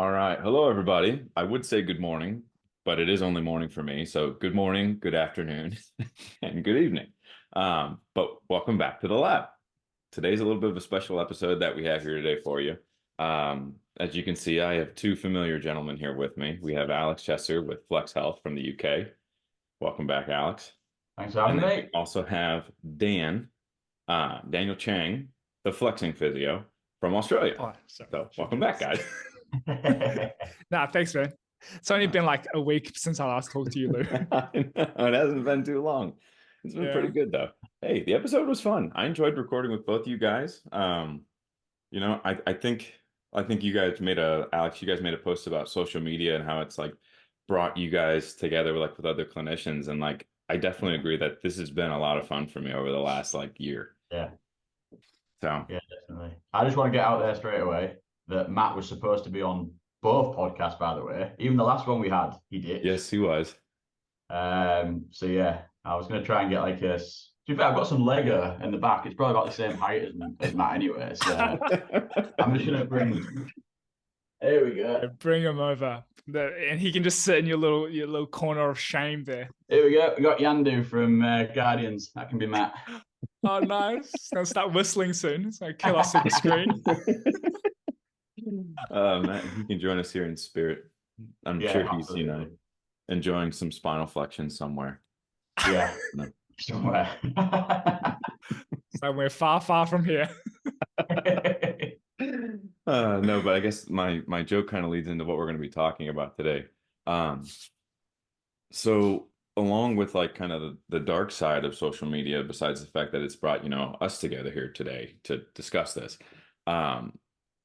All right. Hello, everybody. I would say good morning, but it is only morning for me. So good morning, good afternoon, and good evening. But welcome back to the lab. Today's a little bit of a special episode that we have here today for you. As you can see, I have two familiar gentlemen here with me. We have Alex Chesser with Flex Health from the UK. Welcome back, Alex. Thanks for And having then we me. also have Daniel Chang, the Flexing Physio from Australia. Oh, sorry. So welcome back, guys. Nah, thanks, man. It's only been like a week since I last talked to you, Lou. I know, it hasn't been too long. It's been pretty Yeah. good though. Hey, the episode was fun. I enjoyed recording with both you guys. I think you guys made Alex, you guys made a post about social media and how it's like brought you guys together like with other clinicians. And like I definitely agree that this has been a lot of fun for me over the last like year. Yeah, So yeah, definitely. I just want to get out there straight away that Matt was supposed to be on both podcasts, by the way. Even the last one we had, he ditched. yes, he was. So yeah, I was gonna try and get like a. To be fair, I've got some Lego in the back. It's probably about the same height as Matt anyway. So I'm just gonna bring. There we Yeah, go. bring him over. And he can just sit in your little corner of shame there. Here we go. We got Yandu from Guardians. That can be Matt. Oh, nice. It's going to start whistling soon. It's going to kill us in the screen. Matt, he can join us here in spirit. I'm Yeah, sure he's, absolutely. enjoying some spinal flexion somewhere. Yeah, No. somewhere. So we're far, far from here. No, but I guess my joke kind of leads into what we're going to be talking about today. Um, so along with like kind of the dark side of social media, besides the fact that it's brought, us together here today to discuss this, um,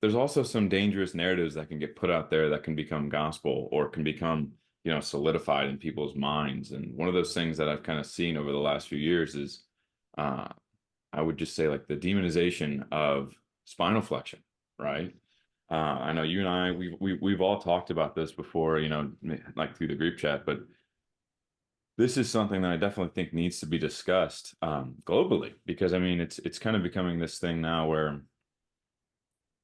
there's also some dangerous narratives that can get put out there that can become gospel or can become, solidified in people's minds. And one of those things that I've kind of seen over the last few years is, uh, I would just say like the demonization of spinal flexion, right? I know you and I, we've all talked about this before, like through the group chat, but this is something that I definitely think needs to be discussed globally because I mean it's kind of becoming this thing now where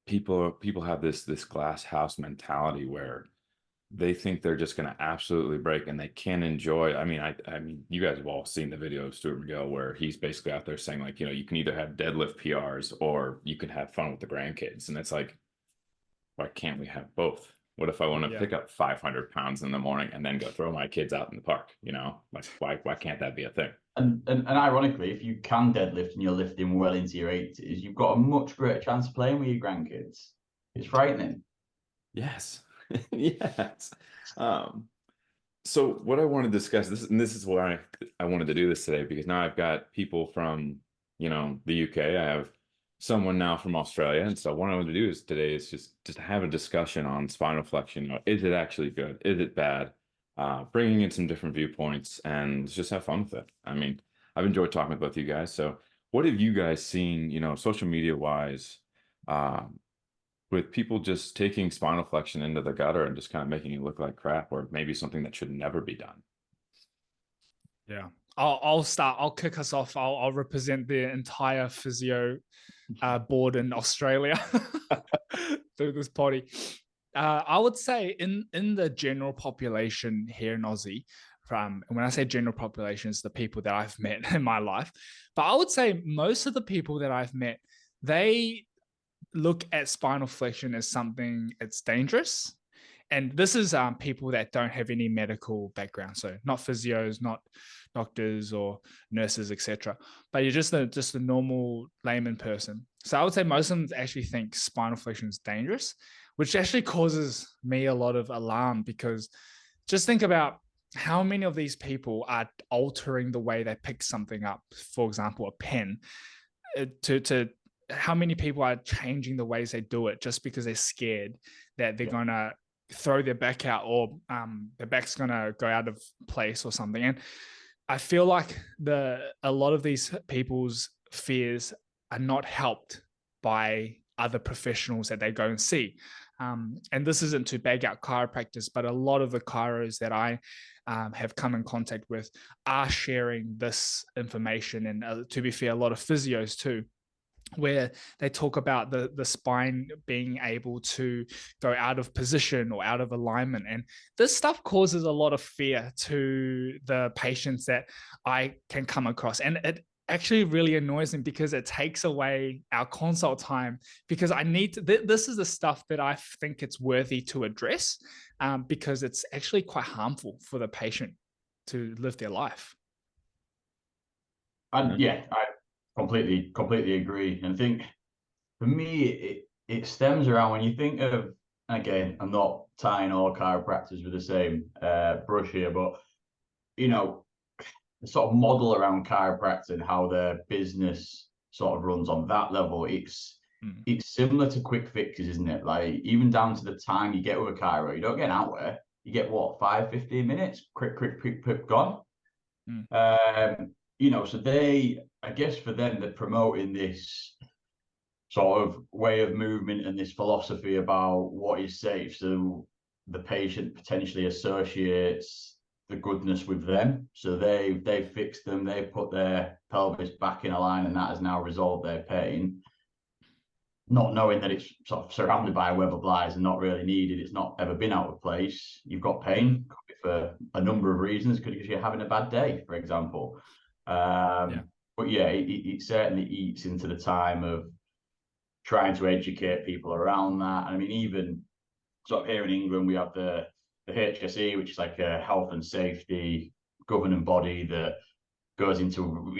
people have this glass house mentality where they think they're just going to absolutely break and they can enjoy. I mean, you guys have all seen the video of Stuart McGill where he's basically out there saying like, you can either have deadlift PRs or you can have fun with the grandkids. And it's like, why can't we have both? What if I want to Yeah. pick up 500 pounds in the morning and then go throw my kids out in the park? Like why can't that be a thing? And ironically, if you can deadlift and you're lifting well into your 80s, you've got a much greater chance of playing with your grandkids. It's frightening. Yes. Yes. Um, so what I want to discuss this, and this is why I wanted to do this today, because now I've got people from, the UK. I have someone now from Australia. And so what I want to do is today is just have a discussion on spinal flexion. Is it actually good? Is it bad? Bringing in some different viewpoints and just have fun with it. I mean, I've enjoyed talking with both of you guys. So what have you guys seen, social media wise, um, with people just taking spinal flexion into the gutter and just kind of making it look like crap, or maybe something that should never be done. Yeah. I'll start. I'll kick us off. I'll represent the entire physio board in Australia through this potty. I would say in the general population here in Aussie, and when I say general population, it's the people that I've met in my life. But I would say most of the people that I've met, they look at spinal flexion as something it's dangerous. And this is people that don't have any medical background, so not physios, not doctors or nurses, etc. But you're just a normal layman person. So I would say most of them actually think spinal flexion is dangerous, which actually causes me a lot of alarm because just think about how many of these people are altering the way they pick something up. For example, a pen, to how many people are changing the ways they do it just because they're scared that they're going to throw their back out or their back's going to go out of place or something. And I feel like a lot of these people's fears are not helped by other professionals that they go and see. And this isn't to bag out chiropractors, but a lot of the chiros that I have come in contact with are sharing this information. And to be fair, a lot of physios too. where they talk about the spine being able to go out of position or out of alignment. And this stuff causes a lot of fear to the patients that I can come across. And it actually really annoys me because it takes away our consult time, because I need to, this is the stuff that I think it's worthy to address, because it's actually quite harmful for the patient to live their life. And yeah, I completely agree. And I think for me, it stems around when you think of, again, I'm not tying all chiropractors with the same brush here, but you know, the sort of model around chiropractic and how their business sort of runs on that level, it's similar to quick fixes, isn't it? Like even down to the time you get with a chiro, you don't get an hour, you get what, 5, 15 minutes, quick, gone. Mm. So I guess for them, they're promoting this sort of way of movement and this philosophy about what is safe. So the patient potentially associates the goodness with them. So they've fixed them, they've put their pelvis back in a line, and that has now resolved their pain. Not knowing that it's sort of surrounded by a web of lies and not really needed. It's not ever been out of place. You've got pain, could be for a number of reasons, could be because you're having a bad day, for example. But yeah, it certainly eats into the time of trying to educate people around that. And I mean, even sort of here in England, we have the HSE, which is like a health and safety governing body that goes into,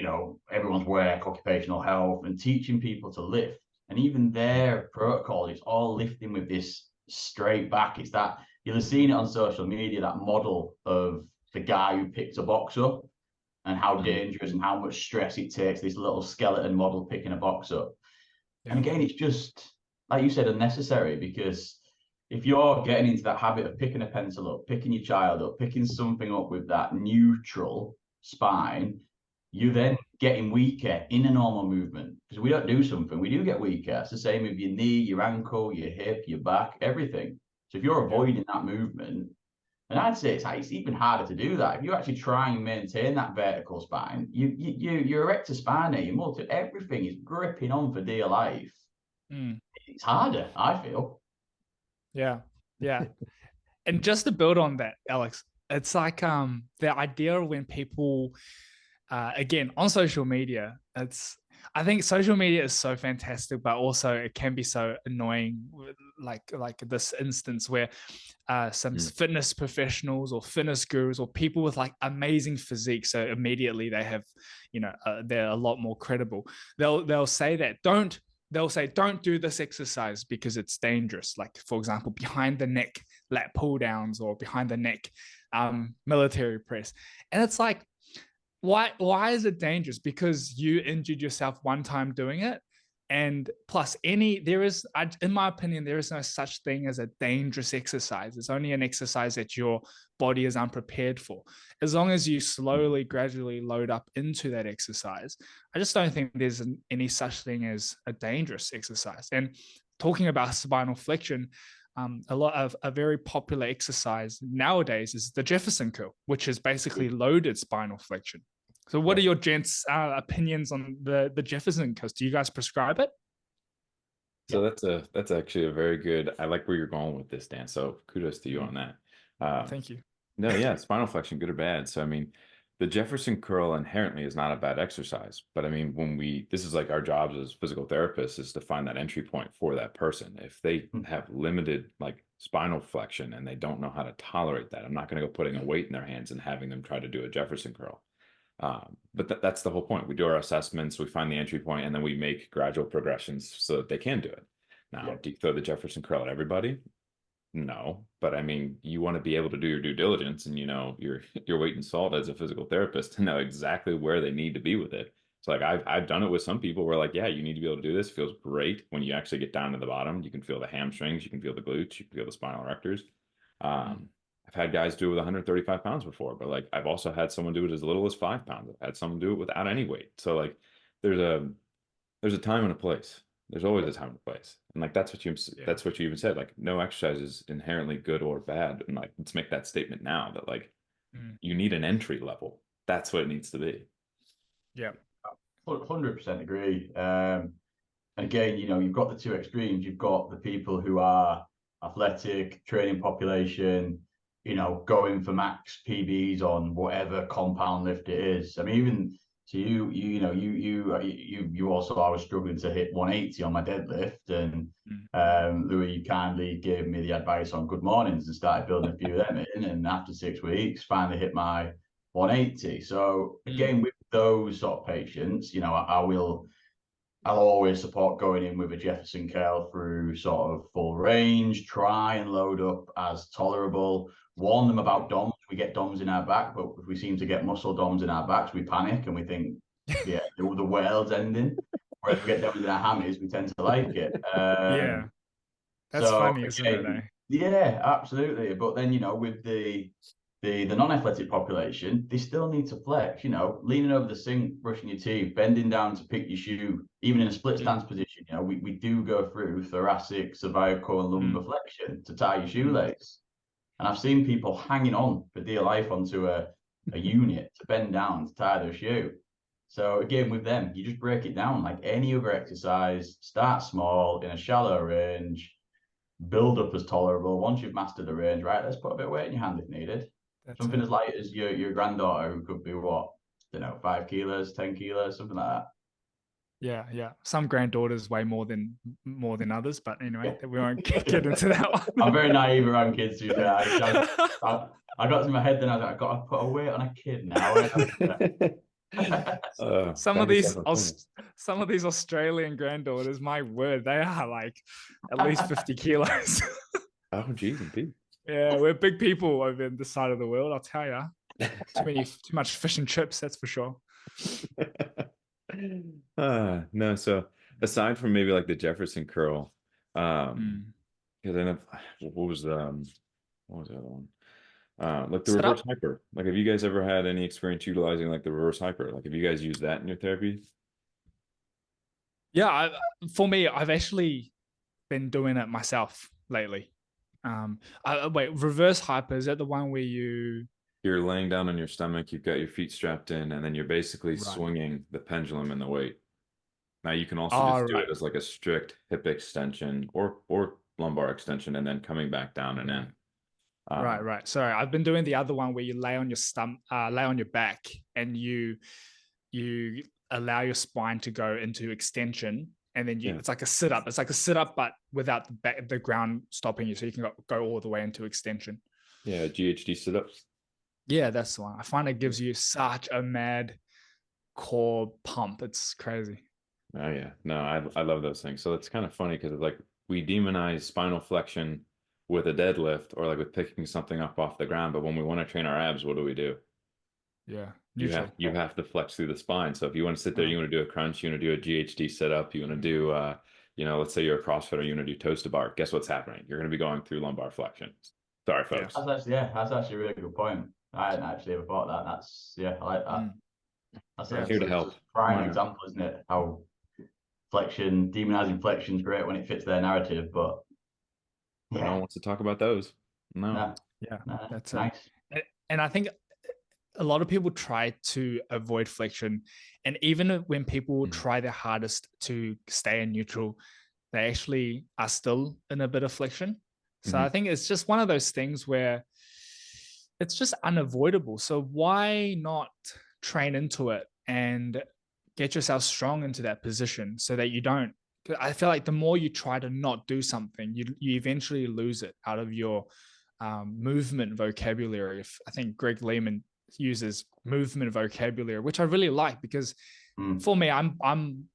everyone's work, occupational health, and teaching people to lift. And even their protocol is all lifting with this straight back. It's that you'll have seen it on social media, that model of the guy who picked a box up and how dangerous and how much stress it takes, this little skeleton model picking a box up. And again, it's just, like you said, unnecessary, because if you're getting into that habit of picking a pencil up, picking your child up, picking something up with that neutral spine, you're then getting weaker in a normal movement. Because we don't do something, we do get weaker. It's the same with your knee, your ankle, your hip, your back, everything. So if you're avoiding that movement, and I'd say it's even harder to do that. If you actually try and maintain that vertical spine, your erector spinae, everything is gripping on for dear life. It's harder, I feel. Yeah. And just to build on that, Alex, it's like the idea when people again on social media, I think social media is so fantastic, but also it can be so annoying, like this instance where some fitness professionals or fitness gurus or people with like amazing physique, so immediately they have, they're a lot more credible. They'll say that they'll say don't do this exercise because it's dangerous, like for example behind the neck lat pull downs or behind the neck military press. And it's like, why is it dangerous? Because you injured yourself one time doing it. And plus in my opinion, there is no such thing as a dangerous exercise. It's only an exercise that your body is unprepared for. As long as you slowly, gradually load up into that exercise, I just don't think there's any such thing as a dangerous exercise. And talking about spinal flexion, a lot of a very popular exercise nowadays is the Jefferson curl, which is basically loaded spinal flexion. So what are your gents' opinions on the Jefferson curl? Do you guys prescribe it? So that's actually a very good. I like where you're going with this, Dan. So kudos to you on that. Thank you. No, yeah, spinal flexion, good or bad. So I mean, the Jefferson curl inherently is not a bad exercise, but I mean, this is like our jobs as physical therapists is to find that entry point for that person. If they have limited like spinal flexion and they don't know how to tolerate that, I'm not going to go putting a weight in their hands and having them try to do a Jefferson curl. But that's the whole point. We do our assessments, we find the entry point, and then we make gradual progressions so that they can do it. Now, do you throw the Jefferson curl at everybody? No, but I mean, you want to be able to do your due diligence and your weight and salt as a physical therapist to know exactly where they need to be with it. So like I've done it with some people where like, yeah, you need to be able to do this. It feels great when you actually get down to the bottom. You can feel the hamstrings, you can feel the glutes, you can feel the spinal erectors. I've had guys do it with 135 pounds before, but like I've also had someone do it as little as 5 pounds. I've had someone do it without any weight. So like there's a time and a place. There's always a time and a place. And like that's what you even said. Like no exercise is inherently good or bad. And like let's make that statement now that like you need an entry level. That's what it needs to be. Yeah. 100% agree. again, you know, you've got the two extremes. You've got the people who are athletic, training population, you know, going for max PBs on whatever compound lift it is. I mean, even so, you also, I was struggling to hit 180 on my deadlift, and Louis kindly gave me the advice on good mornings and started building a few of them in. And after 6 weeks, finally hit my 180. So again, with those sort of patients, you know, I'll always support going in with a Jefferson curl through sort of full range, try and load up as tolerable, warn them about DOMs. We get DOMs in our back, but if we seem to get muscle DOMs in our backs, we panic and we think, yeah, the world's ending. Whereas we get DOMs in our hammies, we tend to like it. Yeah, that's So funny, isn't it? Eh? yeah, absolutely. But then, you know, with the non-athletic population, they still need to flex, you know, leaning over the sink, brushing your teeth, bending down to pick your shoe, even in a split stance position, you know, we do go through thoracic, cervical, and lumbar flexion to tie your shoelace. And I've seen people hanging on for dear life onto a unit to bend down to tie their shoe. So again, with them, you just break it down like any other exercise, start small in a shallow range, build up as tolerable. Once you've mastered the range, right, let's put a bit of weight in your hand if needed. Something as light as your granddaughter, who could be what, I don't know, 5 kilos, 10 kilos, something like that. Yeah, yeah. Some granddaughters weigh more than others, but anyway, we won't get into that one. I'm very naive around kids. I got to my head, then I was like, I got to put a weight on a kid now. Some of these Australian granddaughters, my word, they are like at least 50 kilos. Oh, geez, indeed. Yeah, we're big people over in this side of the world, I'll tell you. Too much fish and chips, that's for sure. No, so aside from maybe like the Jefferson curl, because I know what was the other one? Like the reverse hyper. Like, have you guys ever had any experience utilizing like the reverse hyper? Like, have you guys used that in your therapy? Yeah, for me, I've actually been doing it myself lately. Wait, reverse hyper, is that the one where you're laying down on your stomach, you've got your feet strapped in, and then you're basically swinging the pendulum and the weight. Now you can also just do it as like a strict hip extension or lumbar extension, and then coming back down and in. Right. Sorry, I've been doing the other one where you lay on your lay on your back, and you allow your spine to go into extension, and then it's like a sit up. It's like a sit up, but without the ground stopping you, so you can go all the way into extension. Yeah, GHD sit ups. Yeah, that's the one. I find it gives you such a mad core pump. It's crazy. Oh yeah, no, I love those things. So it's kind of funny because like we demonize spinal flexion with a deadlift or like with picking something up off the ground, but when we want to train our abs, what do? Yeah, you have to flex through the spine. So if you want to sit there, you want to do a crunch, you want to do a GHD sit up, you want to do let's say you're a CrossFitter, you want to do toes to bar. Guess what's happening? You're going to be going through lumbar flexion. Sorry, folks. That's actually a really good point. I hadn't actually ever thought that. I like that. That's here to help. Prime example, isn't it? How demonizing flexion is great when it fits their narrative, but no one wants to talk about those. No. That's nice. And I think a lot of people try to avoid flexion, and even when people try their hardest to stay in neutral, they actually are still in a bit of flexion. So I think it's just one of those things where it's just unavoidable. So why not train into it and get yourself strong into that position so that you don't? I feel like the more you try to not do something, you eventually lose it out of your movement vocabulary. I think Greg Lehman uses movement vocabulary, which I really like, because for me, I'm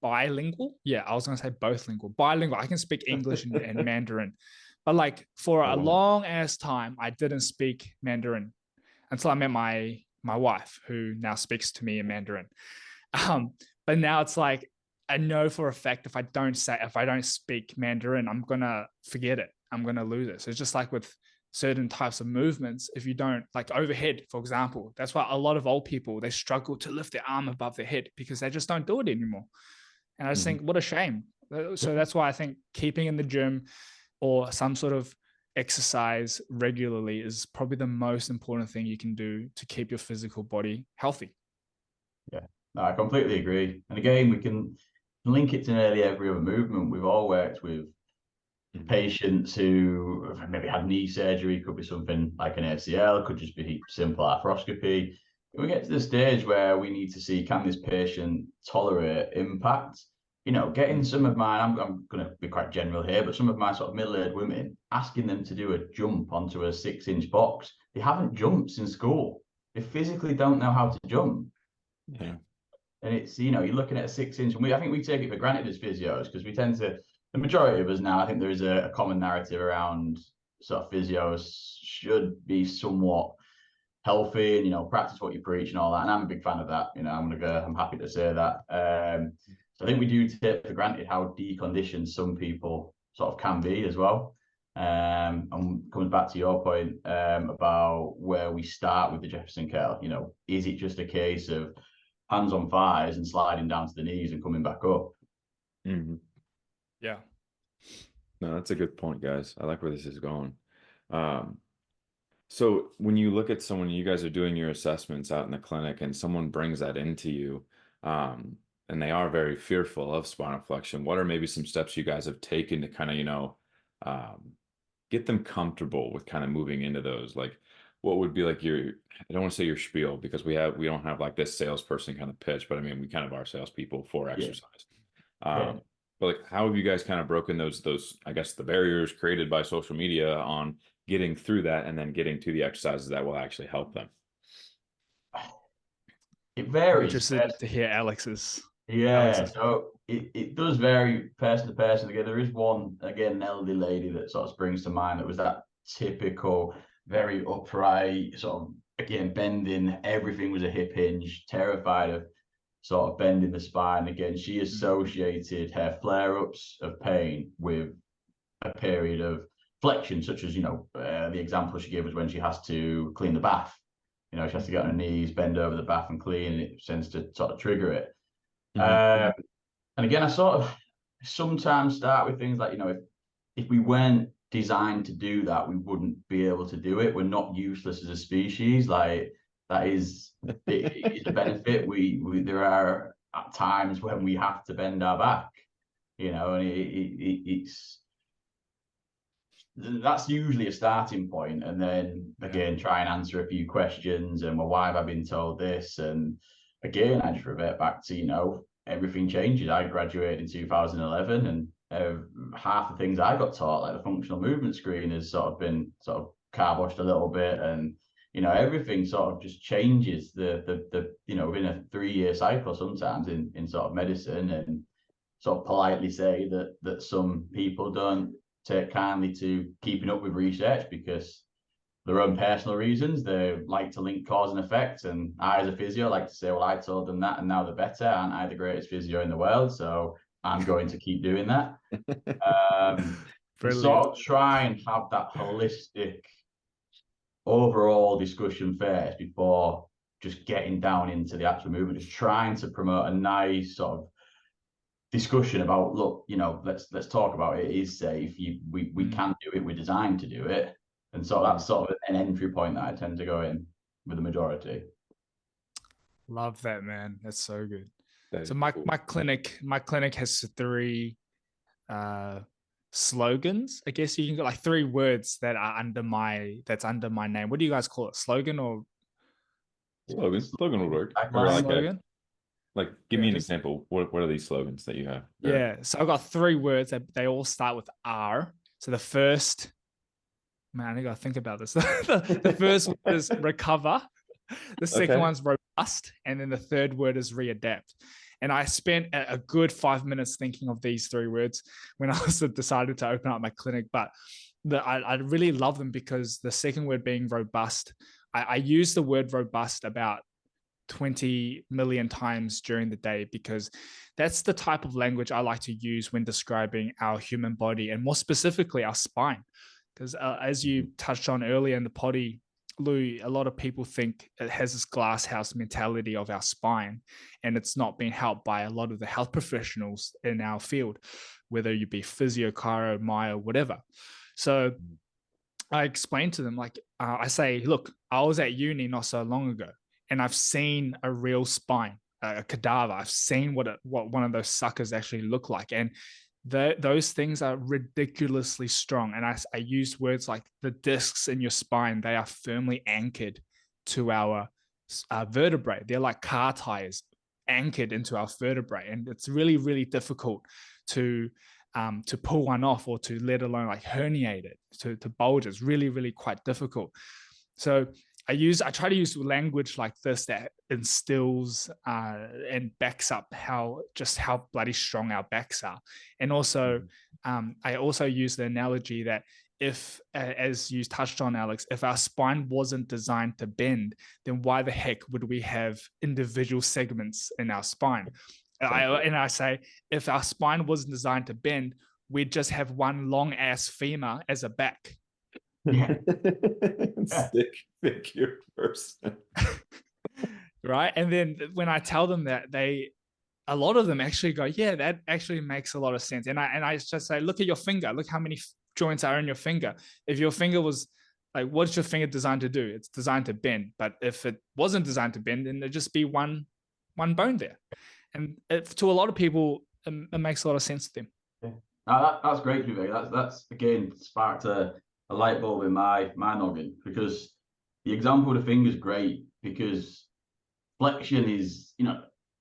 bilingual. Yeah, I was going to say both lingual. Bilingual. I can speak English and Mandarin. But like for a long ass time, I didn't speak Mandarin until I met my wife, who now speaks to me in Mandarin. But now it's like, I know for a fact if I don't speak Mandarin, I'm gonna forget it. I'm gonna lose it. So it's just like with certain types of movements, if you don't, like overhead, for example, that's why a lot of old people, they struggle to lift their arm above their head because they just don't do it anymore. And I just think, what a shame. So that's why I think keeping in the gym or some sort of exercise regularly is probably the most important thing you can do to keep your physical body healthy. Yeah, no, I completely agree. And again, we can link it to nearly every other movement. We've all worked with patients who have maybe had knee surgery, could be something like an ACL, could just be simple arthroscopy. We get to the stage where we need to see, can this patient tolerate impact? You know, getting some of mine, I'm going to be quite general here, but some of my sort of middle-aged women, asking them to do a jump onto a 6-inch box. They haven't jumped in school. They physically don't know how to jump. Yeah. And it's, you know, you're looking at a 6-inch, and I think we take it for granted as physios because we tend to, the majority of us now, I think there is a common narrative around sort of physios should be somewhat healthy and, you know, practice what you preach and all that. And I'm a big fan of that. You know, I'm happy to say that. So I think we do take for granted how deconditioned some people sort of can be as well. And comes back to your point about where we start with the Jefferson curl. You know, is it just a case of hands on thighs and sliding down to the knees and coming back up? Mm-hmm. Yeah. No, that's a good point, guys. I like where this is going. So when you look at someone, you guys are doing your assessments out in the clinic, and someone brings that into you, and they are very fearful of spinal flexion, what are maybe some steps you guys have taken to kind of, get them comfortable with kind of moving into those? Like, what would be like your, I don't want to say your spiel because we don't have like this salesperson kind of pitch, but I mean, we kind of are salespeople for exercise. Yeah. But like, how have you guys kind of broken those, I guess, the barriers created by social media on getting through that and then getting to the exercises that will actually help them? It I'm varies. interested to hear Alex's. Yeah, so it does vary person to person. Again, there is one, again, an elderly lady that sort of springs to mind that was that typical, very upright, sort of, again, bending, everything was a hip hinge, terrified of sort of bending the spine. Again, she associated her flare-ups of pain with a period of flexion, such as, you know, the example she gave was when she has to clean the bath. You know, she has to get on her knees, bend over the bath and clean, and it tends to sort of trigger it. Mm-hmm. And again, I sort of sometimes start with things like, you know, if we weren't designed to do that, we wouldn't be able to do it. We're not useless as a species. Like that is it's a benefit. We there are at times when we have to bend our back, you know, and it's that's usually a starting point, and then again try and answer a few questions and, well, why have I been told this? And again, I just revert back to, you know, everything changes. I graduated in 2011, and half the things I got taught, like the functional movement screen, has sort of been sort of carboshed a little bit, and you know, everything sort of just changes the you know, within a 3-year cycle sometimes in sort of medicine. And sort of politely say that some people don't take kindly to keeping up with research because their own personal reasons. They like to link cause and effect. And I, as a physio, like to say, well, I told them that and now they're better. Aren't I the greatest physio in the world? So I'm going to keep doing that. And sort of try and have that holistic overall discussion first before just getting down into the actual movement, just trying to promote a nice sort of discussion about, look, you know, let's talk about it. It is safe. We can do it. We're designed to do it. And so that's sort of an entry point that I tend to go in with the majority. Love that, man. That's so good. So Cool. my clinic has 3 slogans. I guess you can get like 3 words that are under my name. What do you guys call it? Slogan or Slogan would work. Tagline. Or like slogan? give me an example. What are these slogans that you have? Yeah. So I've got 3 words that they all start with R. So the first, man, I gotta think about this. The first one is recover. The second one's robust. And then the third word is readapt. And I spent a good 5 minutes thinking of these 3 words when I was decided to open up my clinic. But I really love them because the second word being robust, I use the word robust about 20 million times during the day because that's the type of language I like to use when describing our human body and more specifically our spine. Because as you touched on earlier in the potty, Lou, a lot of people think it has this glass house mentality of our spine, and it's not being helped by a lot of the health professionals in our field, whether you be physio, chiro, myo, whatever. So I explained to them, like, I say, look, I was at uni not so long ago, and I've seen a real spine. a cadaver. I've seen what one of those suckers actually look like, and those things are ridiculously strong. And I use words like the discs in your spine, they are firmly anchored to our vertebrae. They're like car tires anchored into our vertebrae, and it's really, really difficult to pull one off, or to let alone like herniate it, to bulge. It's really, really quite difficult. So I try to use language like this that instills and backs up how bloody strong our backs are. And also, I also use the analogy that if, as you touched on, Alex, if our spine wasn't designed to bend, then why the heck would we have individual segments in our spine? And I say, if our spine wasn't designed to bend, we'd just have one long ass femur as a back. Yeah. Stick figure person. Right. And then when I tell them that, a lot of them actually go, yeah, that actually makes a lot of sense. And I just say, look at your finger. Look how many joints are in your finger. If your finger was like, what's your finger designed to do? It's designed to bend. But if it wasn't designed to bend, then there'd just be one bone there. And to a lot of people, it makes a lot of sense to them. Yeah. No, that's great, Vivek. That's again sparked a light bulb in my noggin, because the example of the finger is great, because flexion is,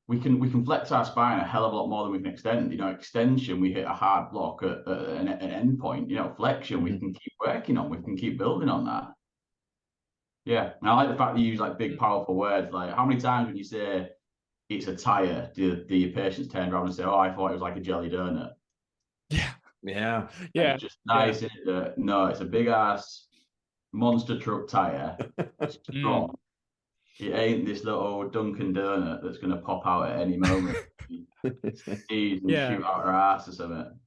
we can flex our spine a hell of a lot more than we can extend. Extension, we hit a hard block at an end point. Flexion, we can keep working on, we can keep building on that. Yeah. And I like the fact that you use like big, powerful words. Like, how many times when you say it's a tire, do your patients turn around and say, oh, I thought it was like a jelly donut? Yeah. Yeah. Yeah. It's just nice. Yeah. No, it's a big ass monster truck tire. Strong. It ain't this little Dunkin' Donut that's going to pop out at any moment. Sneeze and shoot out her ass or something.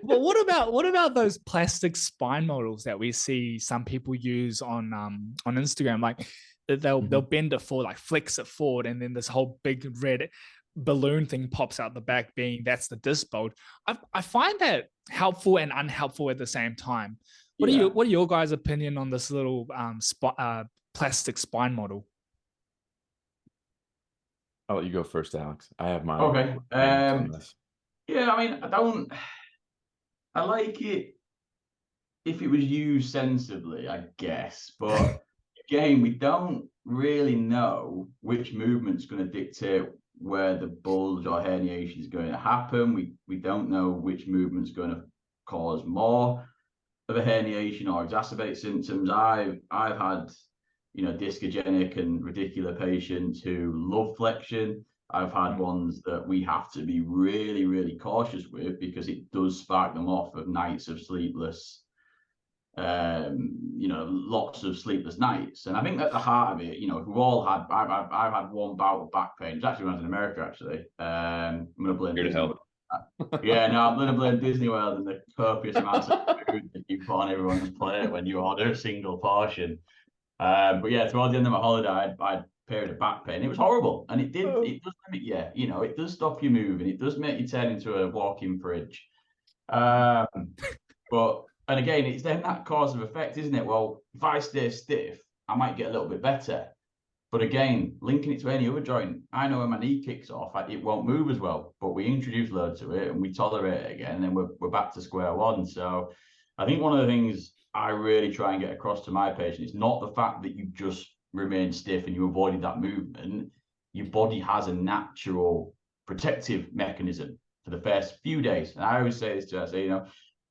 Well, what about those plastic spine models that we see some people use on Instagram? Like they'll bend it forward, like flex it forward, and then this whole big red balloon thing pops out the back, being that's the disc bulge. I find that helpful and unhelpful at the same time. What are your guys' opinion on this little plastic spine model? I'll let you go first, Alex. I have my okay. on this. Yeah, I mean, I like it if it was used sensibly, I guess. But again, we don't really know which movement's going to dictate where the bulge or herniation is going to happen. We don't know which movement's going to cause more of a herniation or exacerbate symptoms. I've had discogenic and radicular patients who love flexion. I've had ones that we have to be really, really cautious with, because it does spark them off of nights of sleepless, lots of sleepless nights. And I think at the heart of it, we've all had, I've had one bout of back pain. It's actually when I was in America, actually. I'm going to blame Disney World. Yeah, no, I'm going to blame Disney World and the copious amounts of food that you put on everyone's plate when you order a single portion. But yeah, towards the end of my holiday, I'd period of back pain. It was horrible, and it does limit you. It does stop you moving. It does make you turn into a walking fridge. But and again, it's then that cause of effect, isn't it? Well, if I stay stiff, I might get a little bit better. But again, linking it to any other joint, I know when my knee kicks off, it won't move as well. But we introduce load to it and we tolerate it again, and then we're back to square one. So I think one of the things I really try and get across to my patient is not the fact that you just remain stiff and you avoided that movement. Your body has a natural protective mechanism for the first few days. And I always say this to her, I say,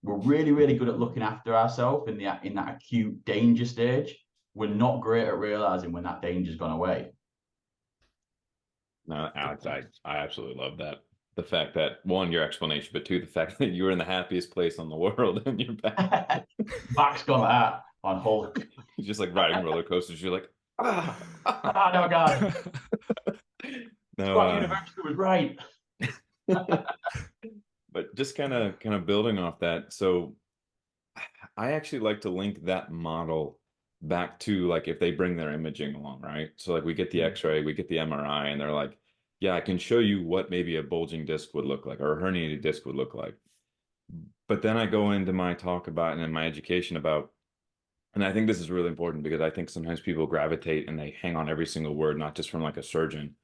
we're really, really good at looking after ourselves in that acute danger stage. We're not great at realizing when that danger's gone away. No, Alex, I absolutely love that. The fact that, one, your explanation, but two, the fact that you were in the happiest place on the world and you're back. Back's gone out on Hulk. You're just like riding roller coasters. You're like, oh no, God. No, University was right. But just kind of building off that. So I actually like to link that model back to, like, if they bring their imaging along, right? So like we get the X-ray, we get the MRI, and they're like, yeah, I can show you what maybe a bulging disc would look like, or a herniated disc would look like. But then I go into my talk about, and in my education about, and I think this is really important, because I think sometimes people gravitate and they hang on every single word, not just from like a surgeon,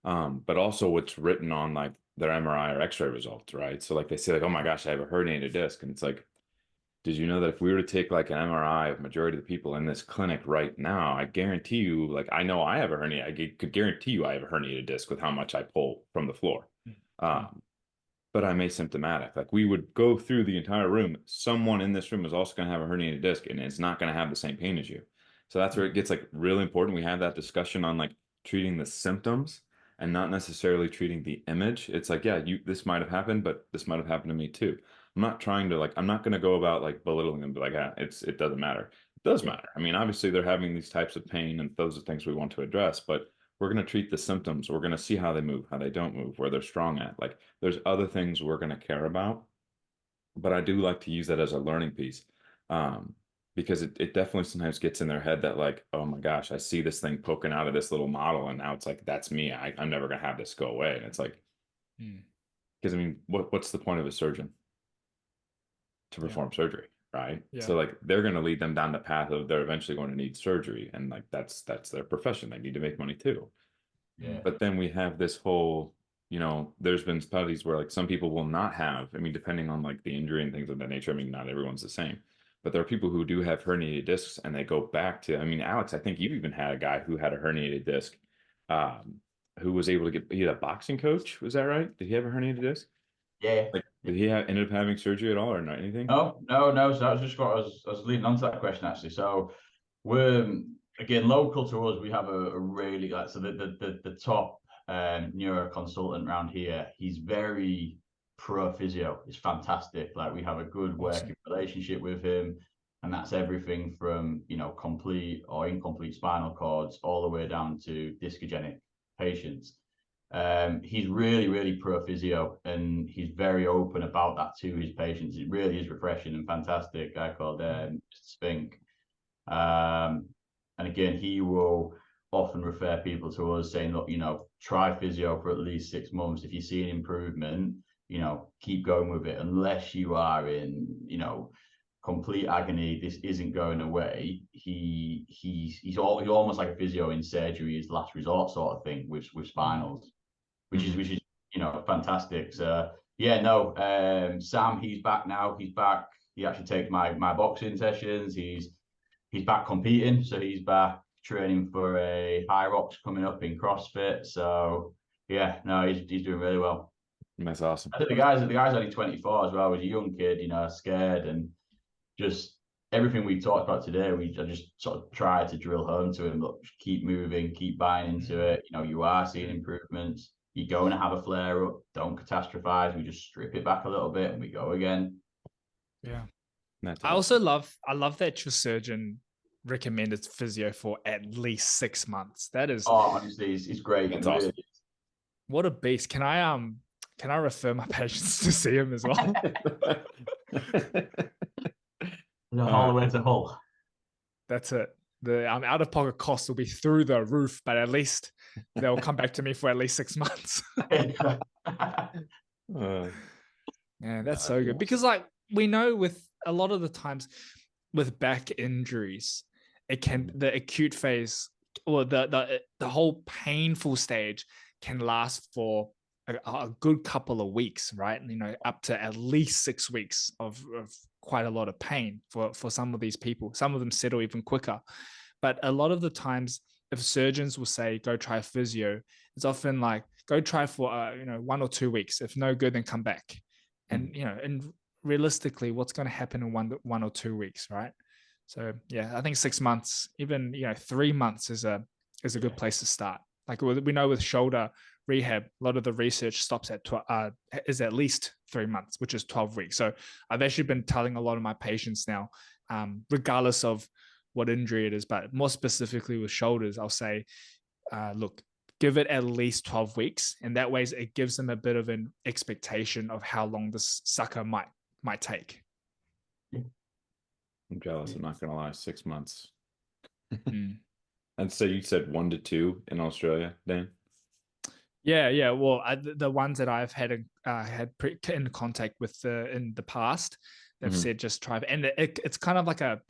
but also what's written on like their MRI or X-ray results, right? So like they say like, oh my gosh, I have a herniated disc, and it's like, did you know that if we were to take like an MRI of majority of the people in this clinic right now, I guarantee you, like I know I have a hernia, could guarantee you I have a herniated disc with how much I pull from the floor. Um, but I'm asymptomatic. Like we would go through the entire room. Someone in this room is also going to have a herniated disc and it's not going to have the same pain as you. So that's where it gets like really important. We have that discussion on like treating the symptoms and not necessarily treating the image. It's like, yeah, this might have happened, but this might have happened to me too. I'm not trying to like, I'm not going to go about like belittling them, but like, it doesn't matter. It does matter. I mean, obviously they're having these types of pain and those are things we want to address, but we're going to treat the symptoms. We're going to see how they move, how they don't move, where they're strong at. Like there's other things we're going to care about, but I do like to use that as a learning piece. Because it definitely sometimes gets in their head that like, oh my gosh, I see this thing poking out of this little model and now it's like, that's me. I'm never going to have this go away. And it's like, because I mean, what's the point of a surgeon? To perform surgery, right? So like they're going to lead them down the path of they're eventually going to need surgery, and like that's their profession. They need to make money too. But then we have this whole, there's been studies where like some people will not have, I mean, depending on like the injury and things of that nature. I mean, not everyone's the same, but there are people who do have herniated discs and they go back to, I mean, Alex, I think you even had a guy who had a herniated disc, um, who was able to he had a boxing coach. Was that right? Did he have a herniated disc? Yeah. Like, did he ended up having surgery at all or not anything? No. So that was just what I was leading on to that question actually. So we're again local to us. We have a really like so the top neuro consultant around here. He's very pro physio. It's fantastic. Like we have a good working relationship with him, and that's everything from complete or incomplete spinal cords all the way down to discogenic patients. He's really, really pro physio, and he's very open about that to his patients. It really is refreshing and fantastic. Guy called Spink, and again, he will often refer people to us, saying, "Look, try physio for at least 6 months. If you see an improvement, keep going with it. Unless you are in, complete agony, this isn't going away." He's almost like a physio in surgery, his last resort sort of thing with spinals, which is fantastic. So yeah, no, Sam, he's back now. He's back. He actually takes my boxing sessions. He's back competing, so he's back training for a high rocks coming up in CrossFit. So yeah, no, he's doing really well. That's awesome. I think the guy's only 24 as well. He's a young kid, scared, and just everything we talked about today, I just sort of tried to drill home to him. Look, keep moving, keep buying into it. You are seeing improvements. You're going to have a flare up. Don't catastrophize. We just strip it back a little bit and we go again. Yeah. That's I awesome. also love that your surgeon recommended physio for at least 6 months. That is honestly, it's great. That's awesome. Really, what a beast. Can I refer my patients to see him as well? All the way to Hull. That's it. The out-of-pocket costs will be through the roof, but at least they'll come back to me for at least 6 months. Yeah, that's so good. Because like we know with a lot of the times with back injuries, it can the acute phase or the whole painful stage can last for a good couple of weeks, right? Up to at least 6 weeks of quite a lot of pain for some of these people. Some of them settle even quicker. But a lot of the times, if surgeons will say, go try physio, it's often like, go try for 1 or 2 weeks. If no good, then come back. And and realistically, what's going to happen in 1 or 2 weeks, right? So yeah, I think 6 months, even 3 months is a good place to start. Like we know with shoulder rehab, a lot of the research stops at is at least 3 months, which is 12 weeks. So I've actually been telling a lot of my patients now, regardless of what injury it is, but more specifically with shoulders, I'll say, look, give it at least 12 weeks. And that way it gives them a bit of an expectation of how long this sucker might take. I'm jealous. I'm not going to lie. 6 months. And so you said 1 to 2 in Australia, Dan? Yeah. Well, the ones that I've had in contact with in the past, they've said just try, and it's kind of like a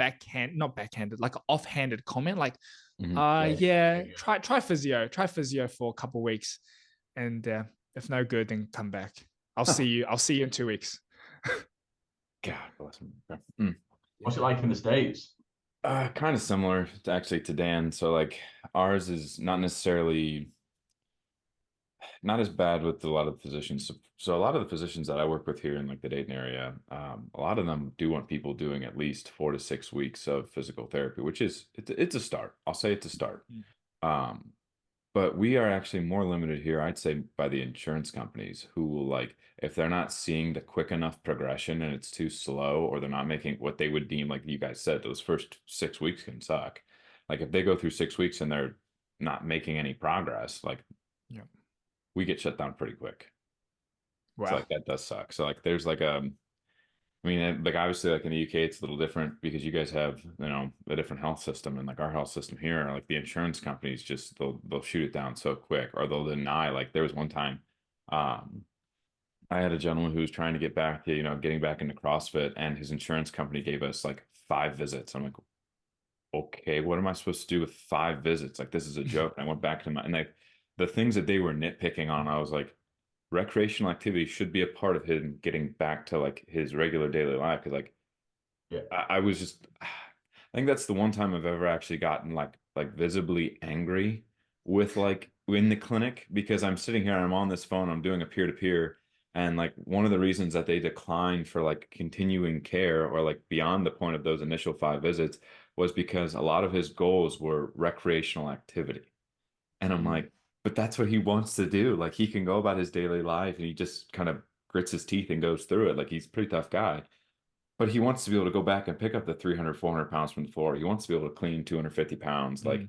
not backhanded, like an offhanded comment, like, try physio for a couple of weeks. and if no good, then come back. I'll see you. I'll see you in 2 weeks. God bless him. Mm. What's it like in the States? Kind of similar to, actually, to Dan. So like ours is not necessarily not as bad with a lot of the physicians. So a lot of the physicians that I work with here in like the Dayton area, a lot of them do want people doing at least 4 to 6 weeks of physical therapy, which is it's a start. I'll say it's a start. Um, but we are actually more limited here, I'd say, by the insurance companies who will like if they're not seeing the quick enough progression and it's too slow, or they're not making what they would deem, like you guys said, those first 6 weeks can suck. Like if they go through 6 weeks and they're not making any progress, like Yeah. we get shut down pretty quick. So Wow. like that does suck. So like there's like I mean, like obviously like in the UK it's a little different because you guys have, a different health system, and like our health system here, like the insurance companies just they'll shoot it down so quick, or they'll deny. Like there was one time um I had a gentleman who was trying to get back, getting back into CrossFit, and his insurance company gave us like 5 visits. I'm like, okay, what am I supposed to do with 5 visits? Like this is a joke. And I went back to my and like the things that they were nitpicking on, I was like, recreational activity should be a part of him getting back to like his regular daily life. Because like Yeah. I was just, I think that's the one time I've ever actually gotten like visibly angry with like in the clinic, because I'm sitting here and I'm on this phone, I'm doing a peer-to-peer, and like one of the reasons that they declined for like continuing care or like beyond the point of those initial 5 visits was because a lot of his goals were recreational activity. And I'm like, but that's what he wants to do. Like he can go about his daily life and he just kind of grits his teeth and goes through it. Like he's a pretty tough guy. But he wants to be able to go back and pick up the 300, 400 pounds from the floor. He wants to be able to clean 250 pounds. Like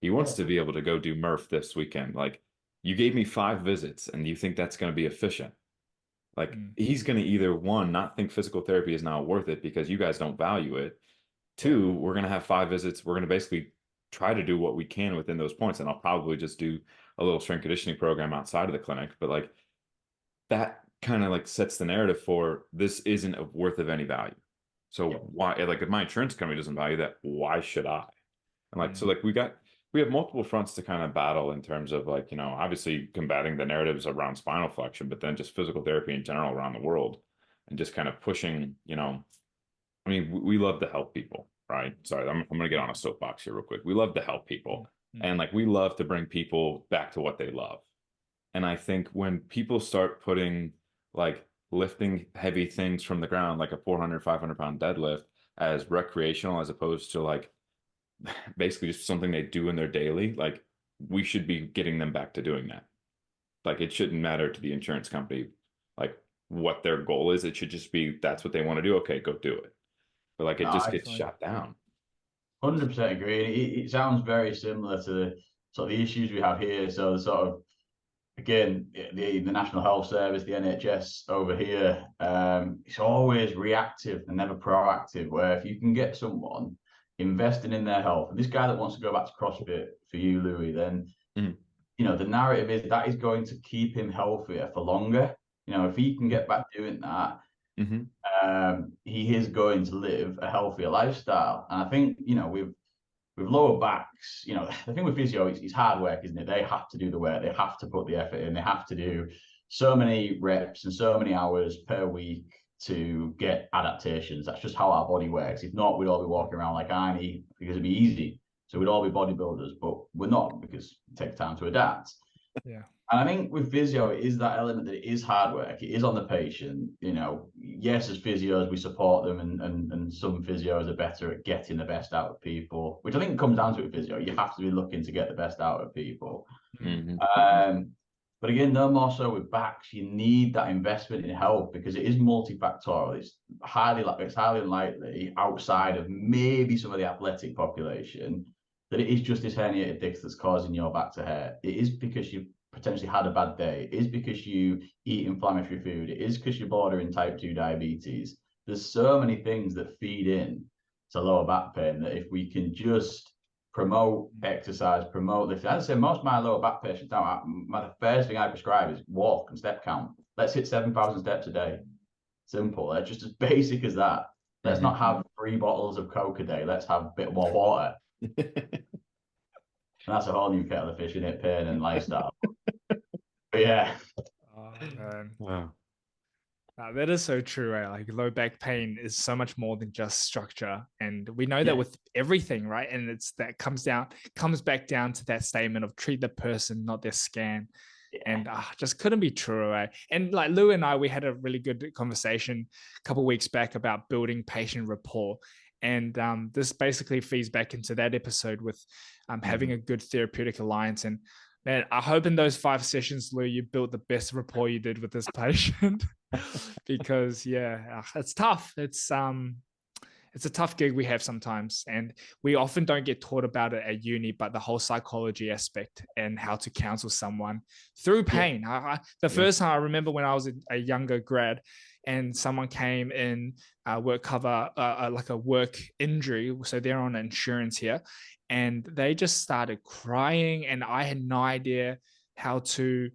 he wants to be able to go do Murph this weekend. Like you gave me 5 visits and you think that's going to be efficient. Like he's going to either one, not think physical therapy is not worth it because you guys don't value it. Two, we're going to have 5 visits. We're going to basically try to do what we can within those points. And I'll probably just do a little strength conditioning program outside of the clinic. But like that kind of like sets the narrative for this isn't worth of any value. So why, like if my insurance company doesn't value that, why should I? And like, so like we have multiple fronts to kind of battle in terms of like, obviously combating the narratives around spinal flexion, but then just physical therapy in general around the world, and just kind of pushing, I mean, we love to help people, right? Sorry, I'm going to get on a soapbox here real quick. We love to help people. And like, we love to bring people back to what they love. And I think when people start putting like lifting heavy things from the ground, like a 400, 500 pound deadlift, as recreational, as opposed to like basically just something they do in their daily, like we should be getting them back to doing that. Like it shouldn't matter to the insurance company, like what their goal is. It should just be that's what they want to do. Okay, go do it. But like it No, just I gets shut down. 100% agree. It sounds very similar to the sort of the issues we have here. So the sort of again, the National Health Service, the NHS over here, it's always reactive and never proactive. Where if you can get someone investing in their health, and this guy that wants to go back to CrossFit for you, Louis, then the narrative is that is going to keep him healthier for longer. If he can get back doing that, he is going to live a healthier lifestyle. And I think with lower backs, the thing with physio, it's hard work, isn't it? They have to do the work, they have to put the effort in, they have to do so many reps and so many hours per week to get adaptations. That's just how our body works. If not, we'd all be walking around like Arnie because it'd be easy. So we'd all be bodybuilders, but we're not because it takes time to adapt. Yeah. And I think with physio, it is that element that it is hard work. It is on the patient. Yes, as physios, we support them, and some physios are better at getting the best out of people, which I think comes down to it. Physio, you have to be looking to get the best out of people. But again, no more so with backs. You need that investment in health because it is multifactorial. It's highly unlikely outside of maybe some of the athletic population that it is just this herniated disc that's causing your back to hurt. It is because you potentially had a bad day. It is because you eat inflammatory food. It is because you're bordering type 2 diabetes. There's so many things that feed in to lower back pain that if we can just promote exercise, promote lifting. As I say, most of my lower back patients now, the first thing I prescribe is walk and step count. Let's hit 7,000 steps a day. Simple. It's just as basic as that. Let's not have 3 bottles of Coke a day. Let's have a bit more water. And that's a whole new kettle of fish in it, pain and lifestyle. But But yeah, Oh, man. Wow. That is so true, right? Like low back pain is so much more than just structure. And we know that yeah, with everything, right? And it's that comes back down to that statement of treat the person, not their scan. yeah, And just couldn't be truer, right? And like Lou and I, we had a really good conversation a couple of weeks back about building patient rapport. And this basically feeds back into that episode with having a good therapeutic alliance. And man, I hope in those 5 sessions, Lou, you built the best rapport you did with this patient. Because yeah, it's tough. It's a tough gig we have sometimes, and we often don't get taught about it at uni. But the whole psychology aspect and how to counsel someone through yeah, pain. The Yeah. first time I remember when I was a younger grad, and someone came in work cover, like a work injury, so they're on insurance here, and they just started crying, and I had no idea how to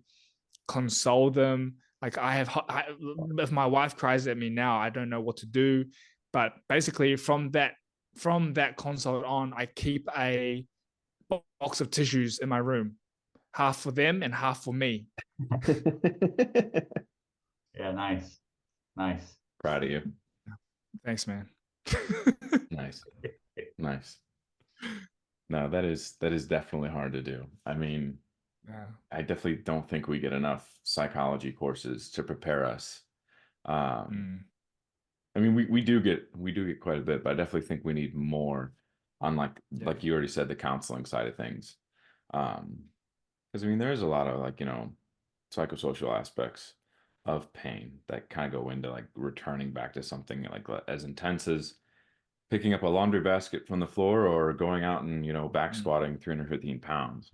console them. Like if my wife cries at me now, I don't know what to do. But basically, from that consult on, I keep a box of tissues in my room, half for them and half for me. yeah. Nice, nice. Proud of you. Thanks, man. Nice. Nice. No, that is definitely hard to do. I mean, Yeah. I definitely don't think we get enough psychology courses to prepare us. Um, Mm, I mean, we do get quite a bit, but I definitely think we need more on yeah. like you already said, the counseling side of things. Because I mean, there is a lot of like, psychosocial aspects of pain that kind of go into like returning back to something like as intense as picking up a laundry basket from the floor or going out and, back Mm, squatting 315 pounds.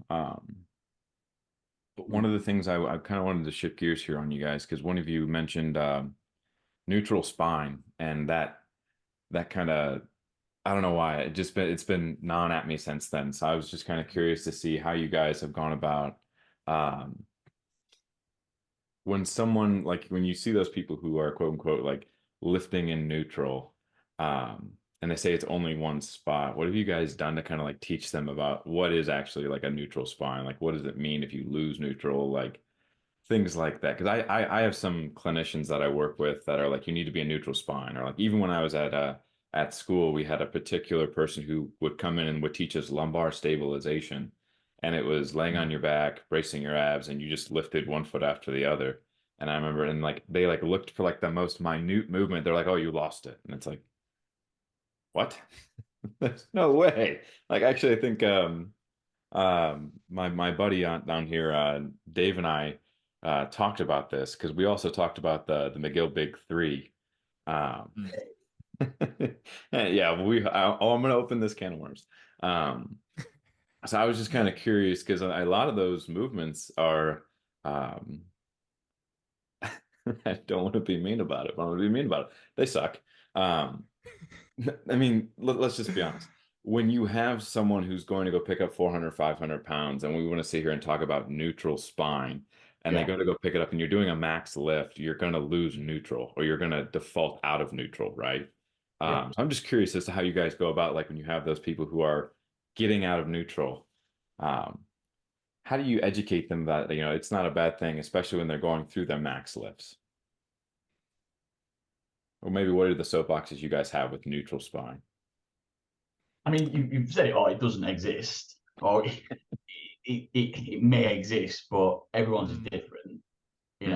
But one Mm. of the things I kind of wanted to shift gears here on you guys, because one of you mentioned neutral spine, and that kind of, I don't know why it's been gnawing at me since then. So I was just kind of curious to see how you guys have gone about um, when someone like when you see those people who are quote unquote like lifting in neutral, and they say it's only one spot. What have you guys done to kind of like teach them about what is actually like a neutral spine? Like what does it mean if you lose neutral? Like things like that. Because I have some clinicians that I work with that are like, you need to be a neutral spine, or like even when I was at school, we had a particular person who would come in and would teach us lumbar stabilization, and it was laying on your back, bracing your abs, and you just lifted one foot after the other. And I remember, and like they like looked for like the most minute movement. They're like, "Oh, you lost it," and it's like, "What? There's no way." Like actually, I think my buddy down here, Dave and I talked about this because we also talked about the McGill Big Three. Um, mm. yeah, I'm gonna open this can of worms. Um, so I was just kind of curious because a lot of those movements are, um, I don't want to be mean about it, but I want to be mean about it. They suck. Um, I mean, let's just be honest. When you have someone who's going to go pick up 400, 500 pounds, and we want to sit here and talk about neutral spine, and they Yeah, go to go pick it up, and you're doing a max lift, you're going to lose neutral, or you're going to default out of neutral, right? yeah. So I'm just curious as to how you guys go about, like when you have those people who are getting out of neutral, um, how do you educate them that, it's not a bad thing, especially when they're going through their max lifts? Or maybe what are the soapboxes you guys have with neutral spine? I mean, you've said it. Oh, it doesn't exist, or it may exist, but everyone's is Mm, different. Hmm.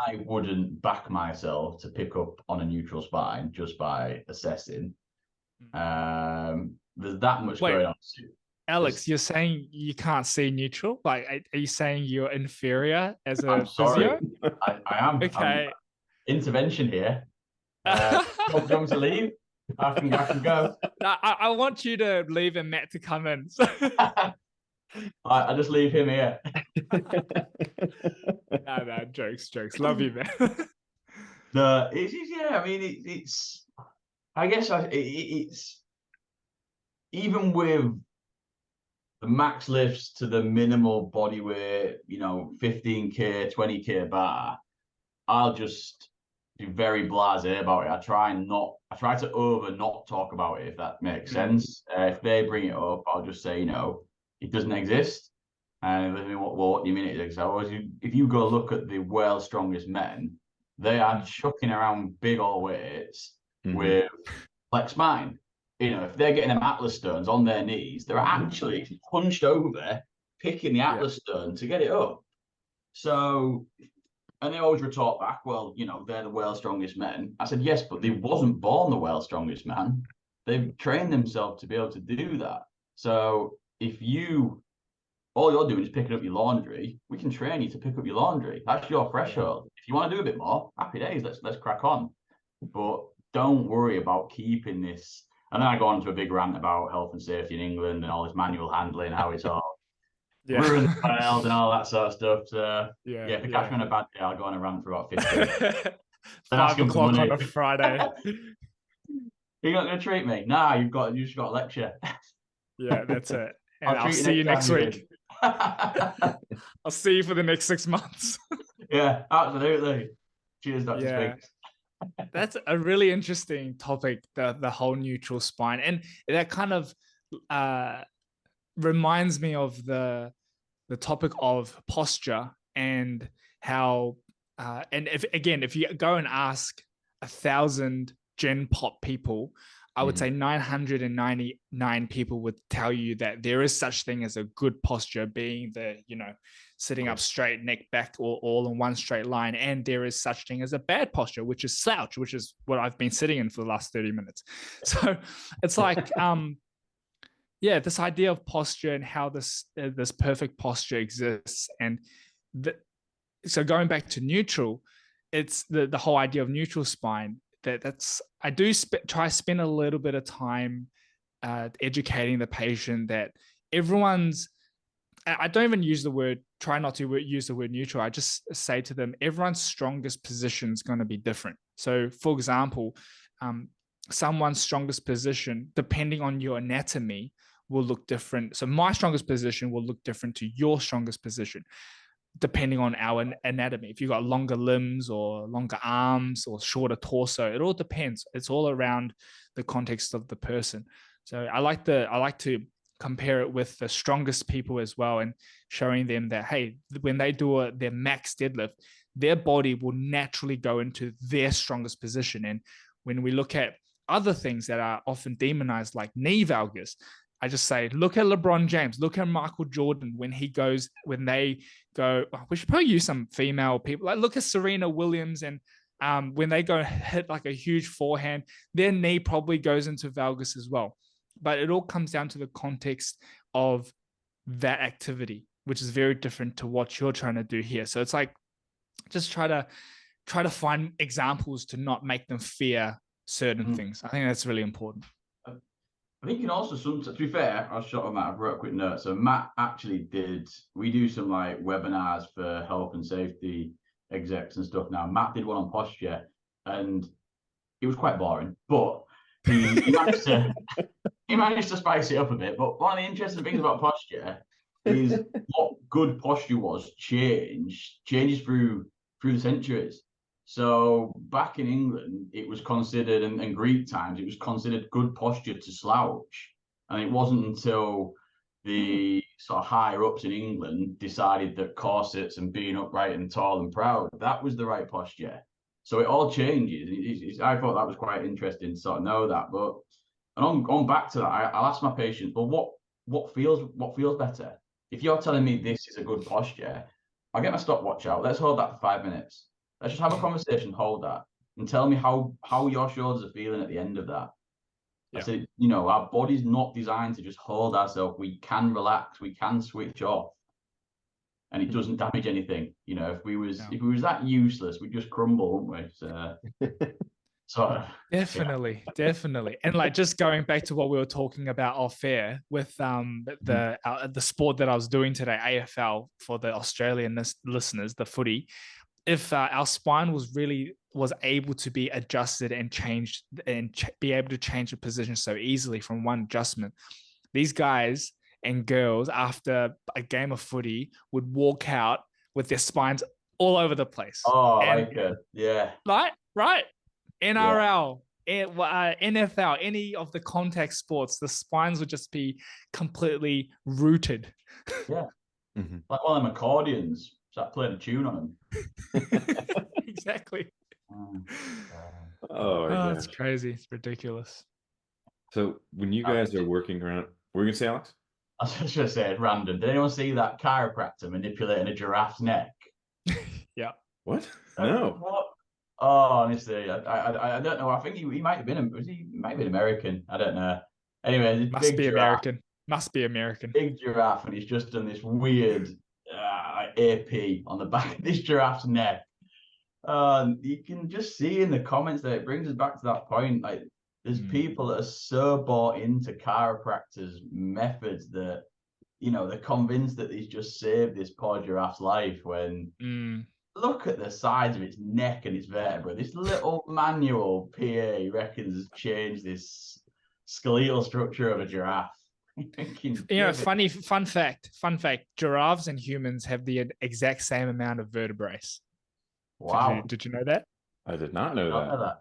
I wouldn't back myself to pick up on a neutral spine just by assessing. mm. There's that much Wait, going on. Alex, There's, you're saying you can't see neutral? Like, are you saying you're inferior as I'm a sorry, physio? I am. I'm Okay. intervention here. Do you want me to leave? I can go. I want you to leave and Matt to come in. I just leave him here. No, jokes. Love you, man. No, yeah. I mean, it's. I guess it's even with the max lifts to the minimal body weight, 15K, 20K bar. I'll just be very blasé about it. I try to not talk about it, if that makes Mm, sense. If they bring it up, I'll just say, it doesn't exist. And I mean, what do you mean it is? So if you go look at the world's strongest men, they are chucking around big old weights with flex spine. You know, if they're getting them atlas stones on their knees, they're actually hunched over, picking the atlas stone to get it up. So, and they always retort back, well, you know, they're the world's strongest men. I said, yes, but they wasn't born the world's strongest man. They've trained themselves to be able to do that. So if you all you're doing is picking up your laundry, we can train you to pick up your laundry. That's your threshold. If you want to do a bit more, happy days. Let's crack on. But don't worry about keeping this. And then I go on to a big rant about health and safety in England and all this manual handling, how it's all ruined the world and all that sort of stuff. So yeah, if you catch me on a bad day, I'll go on a rant for about 50 minutes. 5 o'clock on a Friday. You're not going to treat me? Nah, you just got a lecture. Yeah, that's it. And I'll see you next week. I'll see you for the next 6 months. Yeah, absolutely. Cheers, Dr. Speaks. That's a really interesting topic, the whole neutral spine. And that kind of reminds me of the topic of posture and how and if you go and ask 1,000 Gen Pop people, I would say 999 people would tell you that there is such thing as a good posture, being the, you know, sitting up straight, neck back, or all in one straight line. And there is such thing as a bad posture, which is slouch, which is what I've been sitting in for the last 30 minutes. So it's like, this idea of posture and how this perfect posture exists. And so going back to neutral, it's the whole idea of neutral spine. I do try to spend a little bit of time educating the patient that I don't even try not to use the word neutral. I just say to them, everyone's strongest position is going to be different. So for example, someone's strongest position, depending on your anatomy, will look different. So my strongest position will look different to your strongest position, depending on our anatomy. If you've got longer limbs or longer arms or shorter torso, it all depends. It's all around the context of the person. So I like to compare it with the strongest people as well, and showing them that, hey, when they do their max deadlift, their body will naturally go into their strongest position. And when we look at other things that are often demonized, like knee valgus, I just say, look at LeBron James, look at Michael Jordan when they go, we should probably use some female people. Like look at Serena Williams, and when they go hit like a huge forehand, their knee probably goes into valgus as well. But it all comes down to the context of that activity, which is very different to what you're trying to do here. So it's like, just try to find examples to not make them fear certain things. I think that's really important. I think you can also sometimes, to be fair, I'll shut on Matt. I wrote a quick note. So Matt actually we do some like webinars for health and safety execs and stuff now. Matt did one on posture, and it was quite boring, but he managed to spice it up a bit. But one of the interesting things about posture is what good posture changes through the centuries. So back in England, it was considered, and Greek times, it was considered good posture to slouch. And it wasn't until the sort of higher ups in England decided that corsets and being upright and tall and proud, that was the right posture. So it all changes. I thought that was quite interesting to sort of know that. But and on back to that, I'll ask my patients, well, what feels better? If you're telling me this is a good posture, I'll get my stopwatch out. Let's hold that for 5 minutes. Let's just have a conversation, hold that, and tell me how your shoulders are feeling at the end of that. Yeah. I said, you know, our body's not designed to just hold ourselves. We can relax, we can switch off, and it doesn't damage anything. You know, if we was that useless, we'd just crumble, wouldn't we? So definitely. And like, just going back to what we were talking about off air with the sport that I was doing today, AFL, for the Australian listeners, the footy. If our spine was able to be adjusted and changed and be able to change the position so easily from one adjustment, these guys and girls after a game of footy would walk out with their spines all over the place. Oh, and, like it. Yeah. Right. NRL, NFL, any of the contact sports, the spines would just be completely rooted. Yeah. Mhm. Like one of them accordions, start playing a tune on them. Exactly. Oh my Oh, it's gosh. crazy. It's ridiculous. So when you guys are working around, were you gonna say, Alex? I was just gonna say it's random. Did anyone see that chiropractor manipulating a giraffe's neck? Yeah. What? No. What? Oh, honestly, I don't know. I think he might have been he might have been American. I don't know. Anyway, this Must be giraffe, American. Must be American. big giraffe, and he's just done this weird AP on the back of this giraffe's neck. You can just see in the comments that it brings us back to that point. Like, there's people that are so bought into chiropractors' methods that they're convinced that he's just saved this poor giraffe's life. When look at the size of its neck and its vertebra. This little manual PA reckons has changed this skeletal structure of a giraffe. Funny fun fact. Giraffes and humans have the exact same amount of vertebrae. Wow. Did you know that? I did not know Not know that.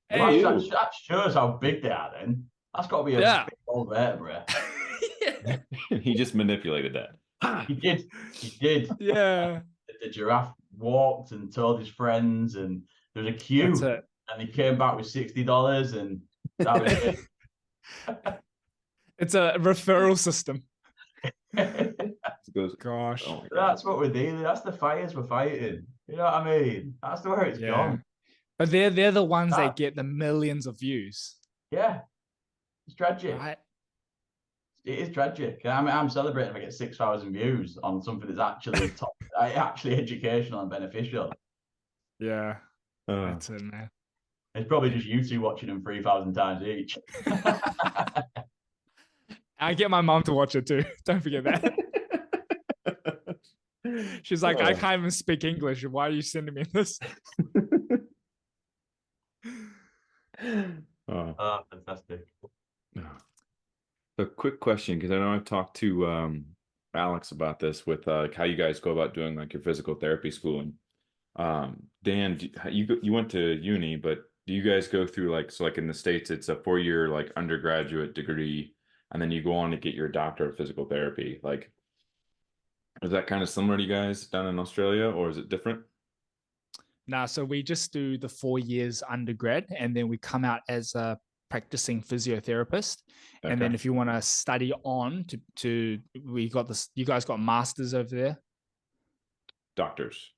that. Hey, Well, that shows how big they are then. That's got to be a big old vertebra. He just manipulated that. He did. He did. Yeah. The giraffe walked and told his friends, and there was a queue, and he came back with $60, and that was it. It's a referral system. Gosh, oh that's what we're dealing. That's the fires we're fighting. You know what I mean? That's the where it's gone. But they're the ones that get the millions of views. Yeah, it's tragic. Right? It is tragic. I'm celebrating if I get 6,000 views on something that's actually actually educational and beneficial. Yeah, that's it, man. It's probably just you two watching them 3,000 times each. I get my mom to watch it too. Don't forget that. She's like, I can't even speak English. Why are you sending me this? Fantastic. A quick question, because I know I've talked to Alex about this with how you guys go about doing like your physical therapy schooling. Dan, you went to uni, but do you guys go through like in the States, it's a 4-year like undergraduate degree, and then you go on to get your doctorate of physical therapy? Like, is that kind of similar to you guys down in Australia, or is it different? Nah, so we just do the 4 years undergrad, and then we come out as a practicing physiotherapist. Okay. And then if you want to study on we got this, you guys got masters over there? Doctors.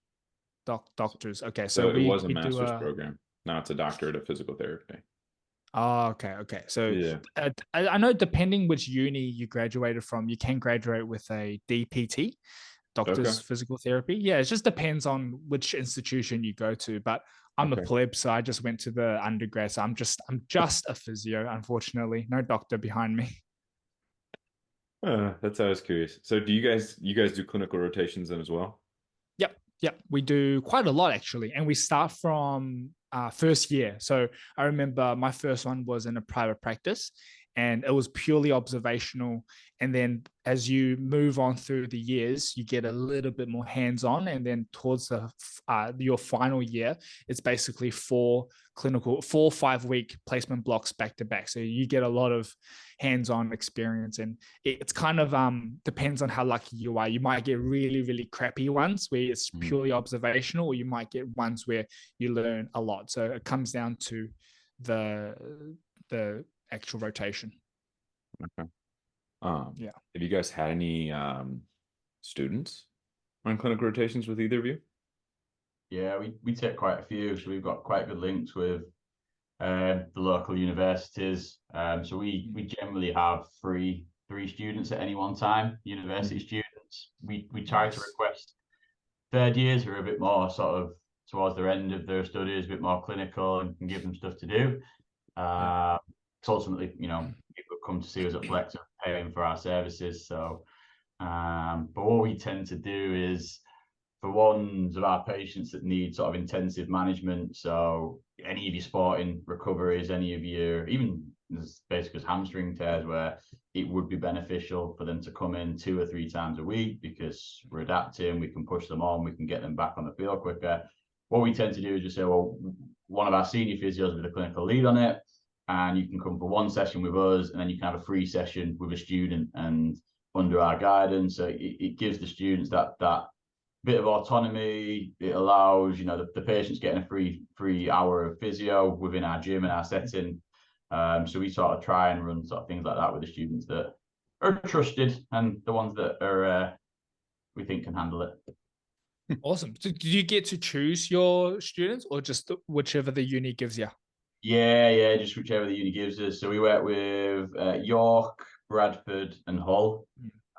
Doctors. Okay. So it was a master's program. Now it's a doctorate of physical therapy. Oh, okay. So yeah. I know depending which uni you graduated from, you can graduate with a DPT, Doctor's Physical Therapy. Yeah, it just depends on which institution you go to. But I'm a pleb, so I just went to the undergrad. So I'm just a physio, unfortunately. No doctor behind me. That's how I was curious. So do you guys do clinical rotations then as well? Yep. We do quite a lot actually. And we start from first year. So I remember my first one was in a private practice, and it was purely observational. And then as you move on through the years, you get a little bit more hands-on. And then towards your final year, it's basically 4 or 5 week placement blocks back to back. So you get a lot of hands-on experience, and it's kind of depends on how lucky you are. You might get really, really crappy ones where it's purely observational, or you might get ones where you learn a lot. So it comes down to the actual rotation. Okay. Yeah. Have you guys had any students on clinical rotations with either of you? Yeah, we take quite a few. So we've got quite good links with the local universities. So we generally have three students at any one time, university students. We try to request third years who are a bit more sort of towards the end of their studies, a bit more clinical, and can give them stuff to do. Because ultimately, people come to see us at Flex and paying for our services. So, but what we tend to do is, for ones of our patients that need sort of intensive management, so any of your sporting recoveries, any of your, even as basic as hamstring tears, where it would be beneficial for them to come in 2 or 3 times a week because we're adapting, we can push them on, we can get them back on the field quicker. What we tend to do is just say, well, one of our senior physios will be the clinical lead on it, and you can come for 1 session with us, and then you can have a free session with a student, and under our guidance. So it gives the students that bit of autonomy. It allows, you know, the patients getting a free hour of physio within our gym and our setting. So we sort of try and run sort of things like that with the students that are trusted and the ones that are we think can handle it. Awesome. So do you get to choose your students or just whichever the uni gives you? Yeah, just whichever the uni gives us. So we work with York, Bradford, and Hull.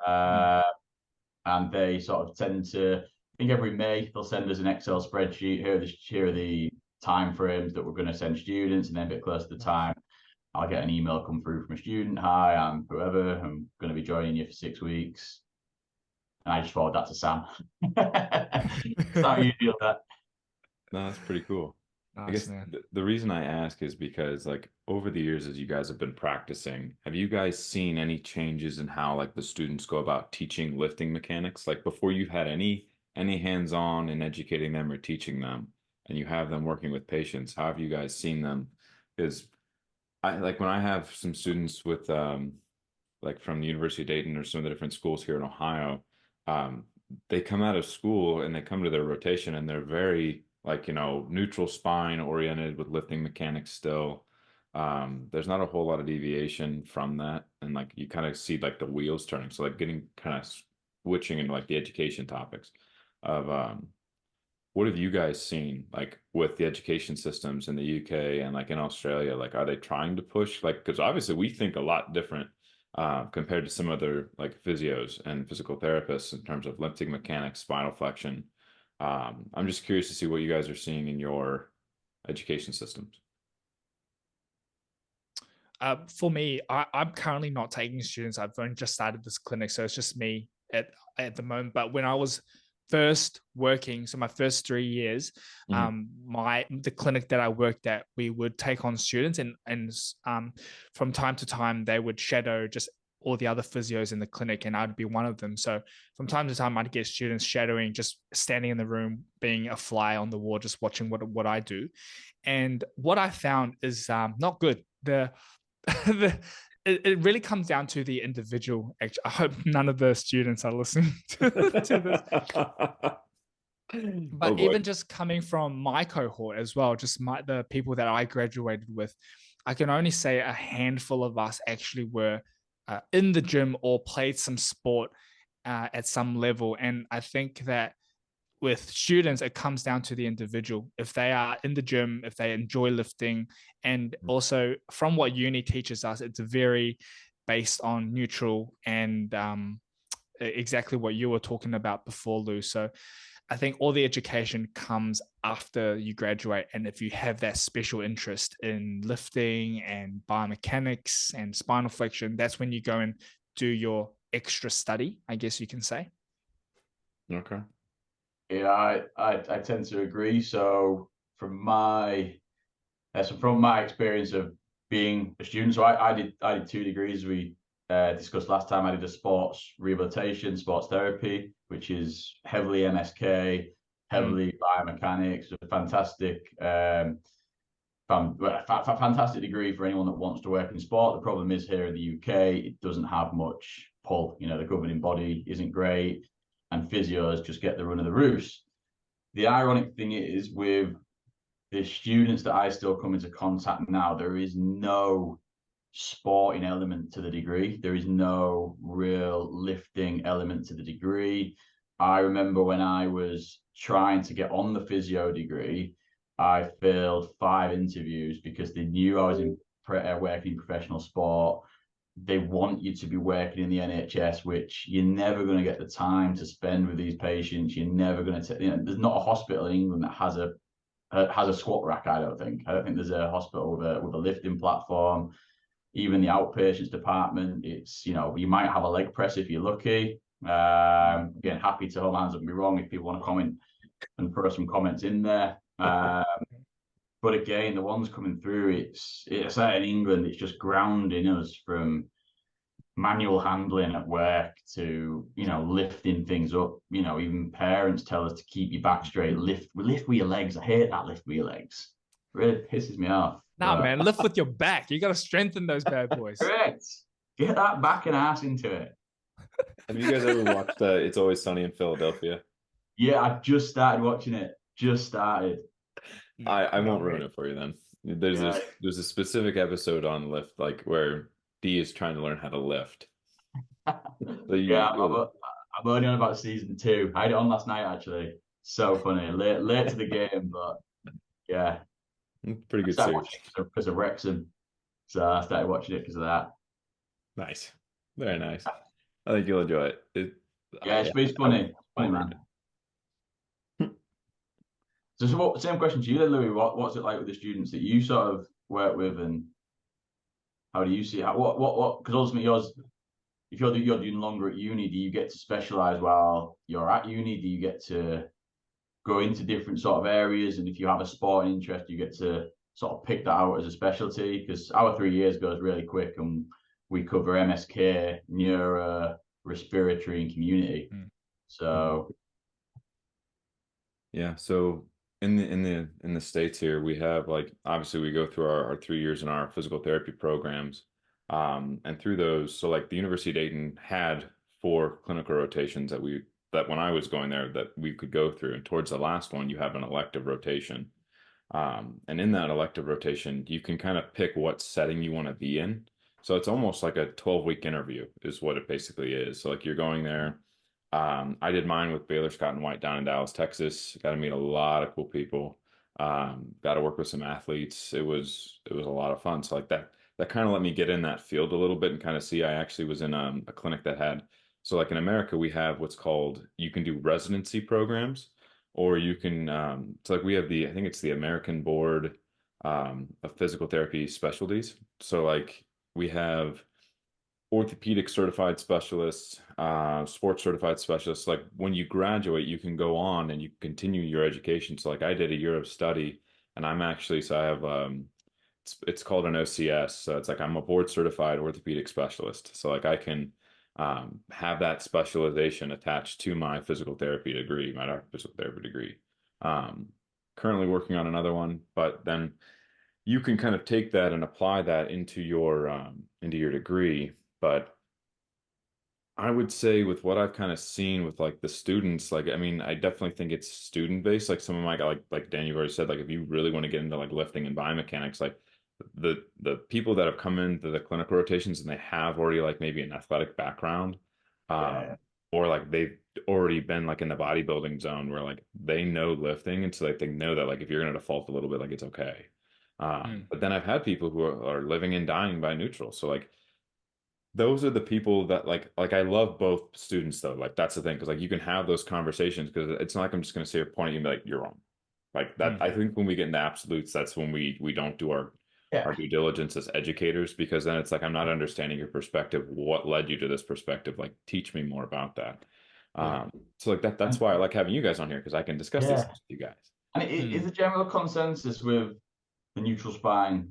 And they sort of tend to, I think every May they'll send us an Excel spreadsheet. Here are the time frames that we're going to send students, and then a bit closer to the time, I'll get an email come through from a student. Hi, I'm whoever. I'm going to be joining you for 6 weeks, and I just forward that to Sam. That's how you deal with that. No, that's pretty cool. I Nice, guess man. the reason I ask is because like over the years as you guys have been practicing, have you guys seen any changes in how like the students go about teaching lifting mechanics? Like before you had any hands-on in educating them or teaching them, and you have them working with patients, how have you guys seen them? Because I like when I have some students with like from the University of Dayton or some of the different schools here in Ohio, um, they come out of school and they come to their rotation and they're very like, you know, neutral spine oriented with lifting mechanics still. There's not a whole lot of deviation from that. And like you kind of see like the wheels turning. So like getting kind of switching into like the education topics of what have you guys seen like with the education systems in the UK and like in Australia? Like, are they trying to push like because obviously we think a lot different compared to some other like physios and physical therapists in terms of lifting mechanics, spinal flexion. I'm just curious to see what you guys are seeing in your education systems. For me, I'm currently not taking students. I've only just started this clinic, so it's just me at the moment. But when I was first working, so my first 3 years, the clinic that I worked at, we would take on students, and from time to time they would shadow just all the other physios in the clinic, and I'd be one of them. So from time to time, I'd get students shadowing, just standing in the room, being a fly on the wall, just watching what I do. And what I found is not good. It really comes down to the individual. Actually, I hope none of the students are listening to this. But Oh boy. even just coming from my cohort as well, just the people that I graduated with, I can only say a handful of us actually were in the gym or played some sport at some level. And I think that with students, it comes down to the individual. If they are in the gym, if they enjoy lifting, and also from what uni teaches us, it's very based on neutral and exactly what you were talking about before, Lou. So I think all the education comes after you graduate. And if you have that special interest in lifting and biomechanics and spinal flexion, that's when you go and do your extra study, I guess you can say. Okay. Yeah, I tend to agree. So from my experience of being a student, so I did 2 degrees. We discussed last time. I did a sports rehabilitation, sports therapy, which is heavily MSK, heavily biomechanics. A fantastic degree for anyone that wants to work in sport. The problem is here in the UK, it doesn't have much pull. You know, the governing body isn't great, and physios just get the run of the roost. The ironic thing is with the students that I still come into contact now, there is no sporting element to the degree. There is no real lifting element to the degree. I remember when I was trying to get on the physio degree, I failed 5 interviews because they knew I was working in professional sport. They want you to be working in the NHS, which you're never going to get the time to spend with these patients. You're never going to, there's not a hospital in England that has a squat rack. I don't think there's a hospital with a lifting platform. Even the outpatients department, it's, you might have a leg press if you're lucky. Again, happy to hold hands up and be wrong if people want to comment and throw some comments in there. But again, the ones coming through, it's like in England, it's just grounding us from manual handling at work to, lifting things up. Even parents tell us to keep your back straight, lift with your legs. I hate that, lift with your legs. It really pisses me off. Nah, man, lift with your back. You got to strengthen those bad boys. Correct. Get that back and ass into it. Have you guys ever watched It's Always Sunny in Philadelphia? Yeah, I just started watching it. Just started. I No won't ruin way. it for you then. There's Yeah. a specific episode on lift, like where D is trying to learn how to lift. So Yeah, you I'm only on about season two. I had it on last night actually. So funny. Late to the game, but yeah. pretty I good started series. watching it because of Wrexham. So I started watching it because of that. Nice. Very nice. I think you'll enjoy it. Yeah, Yeah, it's I funny. It's funny, won't ruin man. So what, same question to you then, Louis. What's it like with the students that you sort of work with, and how do you see how what? Because ultimately, yours, if you're doing longer at uni, do you get to specialize while you're at uni? Do you get to go into different sort of areas? And if you have a sporting interest, you get to sort of pick that out as a specialty? Because our 3 years goes really quick, and we cover MSK, neuro, respiratory, and community. Mm. So Yeah, so in the States here, we have like obviously we go through our 3 years in our physical therapy programs. And through those, so like the University of Dayton had 4 clinical rotations that when I was going there that we could go through. And towards the last one, you have an elective rotation. And in that elective rotation, you can kind of pick what setting you want to be in. So it's almost like a 12-week interview is what it basically is. So like you're going there. I did mine with Baylor Scott and White down in Dallas, Texas. Got to meet a lot of cool people. Got to work with some athletes. It was a lot of fun. So like that kind of let me get in that field a little bit and kind of see. I actually was in a clinic that had so like in America we have what's called you can do residency programs or you can so like we have I think it's the American Board of Physical Therapy Specialties. So like we have orthopedic certified specialists, sports certified specialists. Like when you graduate, you can go on and you continue your education. So like I did a year of study, and I'm actually so I have it's called an OCS. So it's like I'm a board certified orthopedic specialist. So like I can have that specialization attached to my physical therapy degree, my doctor of physical therapy degree. Um, Currently working on another one, but then you can kind of take that and apply that into your degree. But I would say with what I've kind of seen with like the students, like I mean, I definitely think it's student based. Like some of my like Dan, you've already said, like if you really want to get into like lifting and biomechanics, like the people that have come into the clinical rotations and they have already like maybe an athletic background, yeah, or like they've already been like in the bodybuilding zone where like they know lifting, and so like they know that like if you're gonna default a little bit, like it's okay. Mm. But then I've had people who are living and dying by neutral. So like those are the people that like I love both students though. Like that's the thing because like you can have those conversations because it's not like I'm just gonna sit here pointing at you and be like you're wrong. Like that Mm. I think when we get into absolutes, that's when we don't do our yeah, due diligence as educators because then it's like I'm not understanding your perspective. What led you to this perspective? Like teach me more about that. Yeah. So like that's and why I like having you guys on here because I can discuss these yeah. things with you guys. And it is Mm. a general consensus with the neutral spine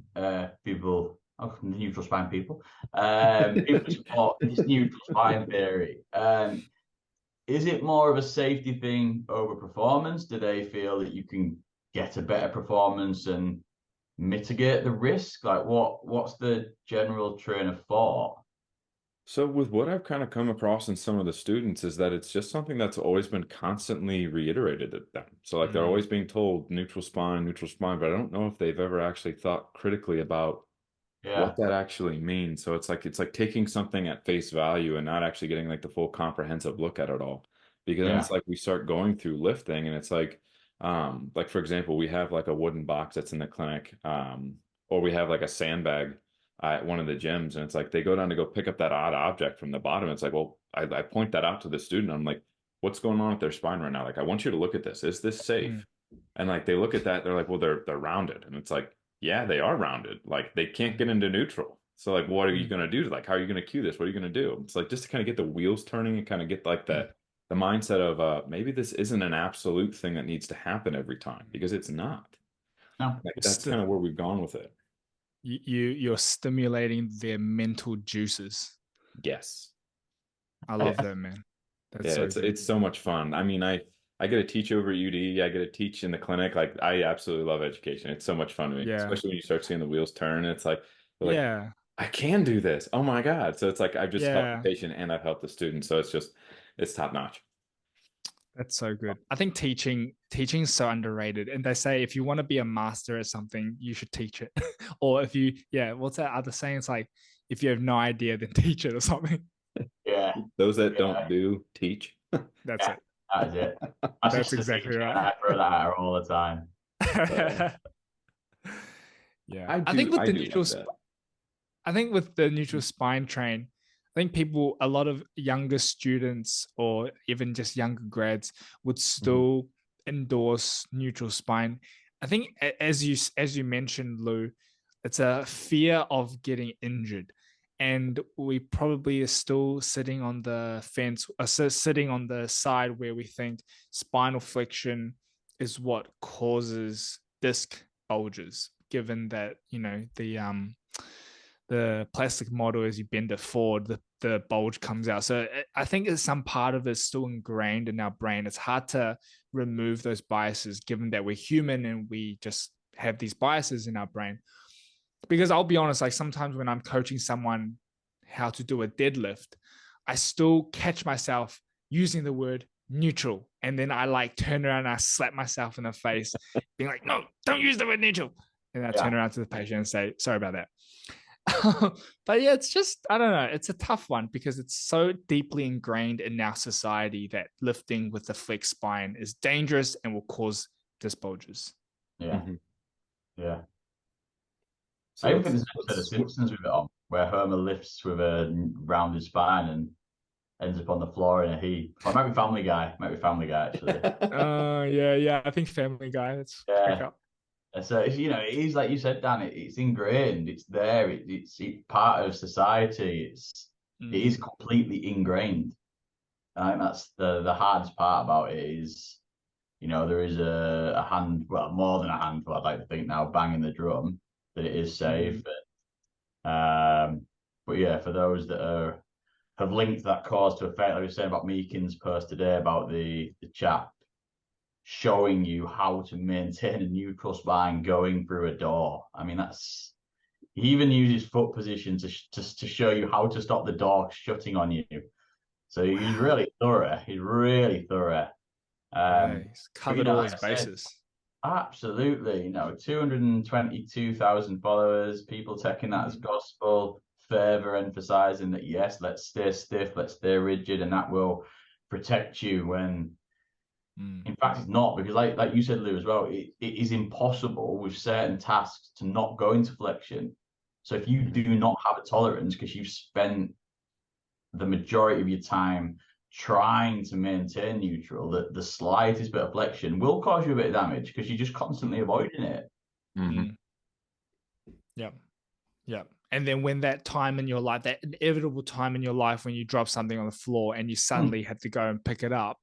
people, the neutral spine people, people who support this neutral spine theory. Is it more of a safety thing over performance? Do they feel that you can get a better performance and mitigate the risk? Like what's the general train of thought? So with what I've kind of come across in some of the students is that it's just something that's always been constantly reiterated at them. So like they're Mm. always being told neutral spine, but I don't know if they've ever actually thought critically about Yeah, what that actually means. So it's like taking something at face value and not actually getting like the full comprehensive look at it all. Because then yeah, it's like we start going through lifting and it's like for example, we have like a wooden box that's in the clinic, or we have like a sandbag at one of the gyms, and it's like they go down to go pick up that odd object from the bottom. It's like, well, I point that out to the student. I'm like, what's going on with their spine right now? Like, I want you to look at this. Is this Mm. safe? And like they look at that, they're like, well, they're rounded. And it's like, yeah, they are rounded. Like they can't get into neutral. So like, what are you Mm. gonna do? Like, how are you gonna cue this? What are you gonna do? It's like just to kind of get the wheels turning and kind of get like Mm. that the mindset of maybe this isn't an absolute thing that needs to happen every time because it's not. no, Like that's St- kind of where we've gone with it. you're stimulating their mental juices. Yes. I love yeah, that, man. That's Yeah, so it's good. it's so much fun. I mean, I get to teach over at UD. I get to teach in the clinic. Like I absolutely love education. It's so much fun to me, Yeah. especially when you start seeing the wheels turn. It's like Yeah. I can do this. Oh my God. So it's like I've just helped the Yeah, patient and I've helped the student. So it's top notch. that's so good. I think teaching is so underrated. And they say if you want to be a master at something, you should teach it. Or if you, yeah, what's that other saying? It's like if you have no idea, then teach it or something. Yeah, Those that yeah, don't do teach. That's yeah. it. That is it. My That's sister's exactly teacher, and right. I throw that at her all the time. Yeah. I I think do with I the do like that. I think with the neutral spine train, I think a lot of younger students or even just younger grads would Mhm. still endorse neutral spine. I think as you mentioned, Lou, it's a fear of getting injured, and we probably are still sitting on the fence, sitting on the side where we think spinal flexion is what causes disc bulges, given that the plastic model as you bend it forward, the bulge comes out. So I think it's some part of it still ingrained in our brain. It's hard to remove those biases given that we're human and we just have these biases in our brain. Because I'll be honest, like sometimes when I'm coaching someone how to do a deadlift, I still catch myself using the word neutral. And then I like turn around and I slap myself in the face, being like, no, don't use the word neutral. And I Yeah, turn around to the patient and say, sorry about that. But yeah, it's just, I don't know, it's a tough one because it's so deeply ingrained in our society that lifting with the flex spine is dangerous and will cause disc bulges. yeah, Mhm. yeah. So I even think there's an episode of let's Simpsons with it on where Homer lifts with a rounded spine and ends up on the floor in a heap. Or it might be Family Guy. Might be Family Guy actually. Yeah, I think Family Guy, it's crack Yeah. up. And so it's, it is like you said, Dan. It's ingrained. It's there. It's part of society. It is Mm, completely ingrained. I think that's the hardest part about it is, there is a hand, well, more than a handful, I'd like to think now, banging the drum that it is safe. mm, But yeah, for those that have linked that cause to effect, like I was saying about Meakin's post today about the chap showing you how to maintain a neutral spine going through a door. I mean, he even uses foot position to show you how to stop the door shutting on you. So he's wow. really thorough. He's really thorough. Yeah, Um, he's but covered all like his I said, bases. absolutely, 222,000 followers, people taking that as Mm, gospel, further emphasizing that yes, let's stay stiff, let's stay rigid, and that will protect you when mm, in fact it's not, because like you said, Lou, as well, it is impossible with certain tasks to not go into flexion. So if you do Mhm. not have a tolerance because you've spent the majority of your time trying to maintain neutral, that the slightest bit of flexion will cause you a bit of damage because you're just constantly avoiding it. Mhm. mm. Yeah. Yeah. And then when that time in your life, that inevitable time in your life when you drop something on the floor and you suddenly have to go and pick it up,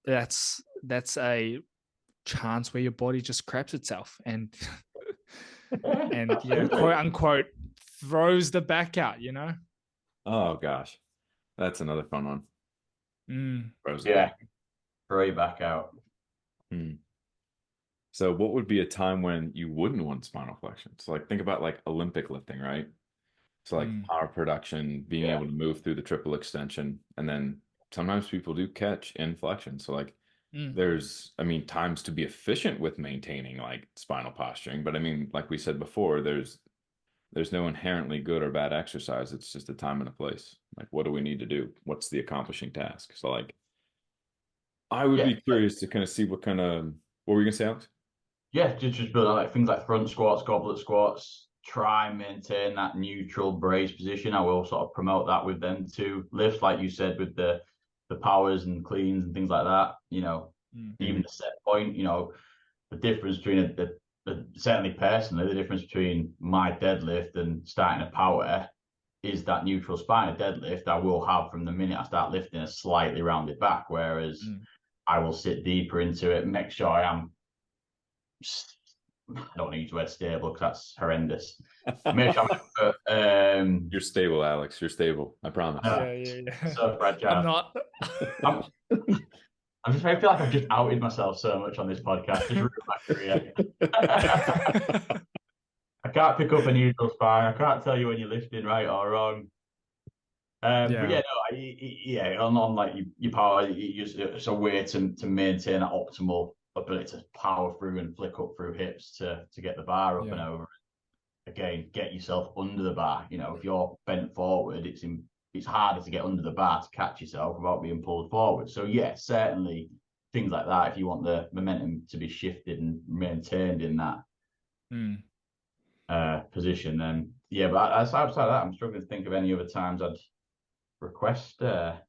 that's a chance where your body just craps itself and Yeah, and yeah, quote absolutely. unquote throws the back out. Oh gosh, that's another fun one. Mm, Throws it Yeah, back. throw you back out. Hmm. So what would be a time when you wouldn't want spinal flexion? So like think about like Olympic lifting, right? So like mm, power production, being Yeah, able to move through the triple extension, and then sometimes people do catch in flexion. So like mm, I mean, times to be efficient with maintaining like spinal posturing, but I mean, like we said before, there's no inherently good or bad exercise. It's just a time and a place. Like what do we need to do? What's the accomplishing task? So like I would yeah, be curious to kind of see what were you gonna say, Alex? yeah. Just build on like things like front squats, goblet squats. Try and maintain that neutral brace position. I will sort of promote that with them too. Lifts, like you said, with the powers and cleans and things like that. mm, Even the set point. The difference between certainly personally, the difference between my deadlift and starting a power is that neutral spine. A deadlift I will have from the minute I start lifting a slightly rounded back, whereas mm. I will sit deeper into it, make sure I am. I don't want to use the word stable because that's horrendous. Make sure You're stable, Alex. You're stable. I promise. Yeah. so I'm fragile. not. I'm, I feel like I've just outed myself so much on this podcast, just ruined my career. I can't pick up a neutral spine. I can't tell you when you're lifting right or wrong. But Yeah, yeah, no, yeah, on like your power, you just it's a way to maintain that optimal ability to power through and flick up through hips to get the bar up and yeah, over. Again, get yourself under the bar. You know, if you're bent forward, it's harder to get under the bar to catch yourself without being pulled forward. So yeah, certainly things like that. If you want the momentum to be shifted and maintained in that mm, position, then yeah. But outside of that, I'm struggling to think of any other times I'd request a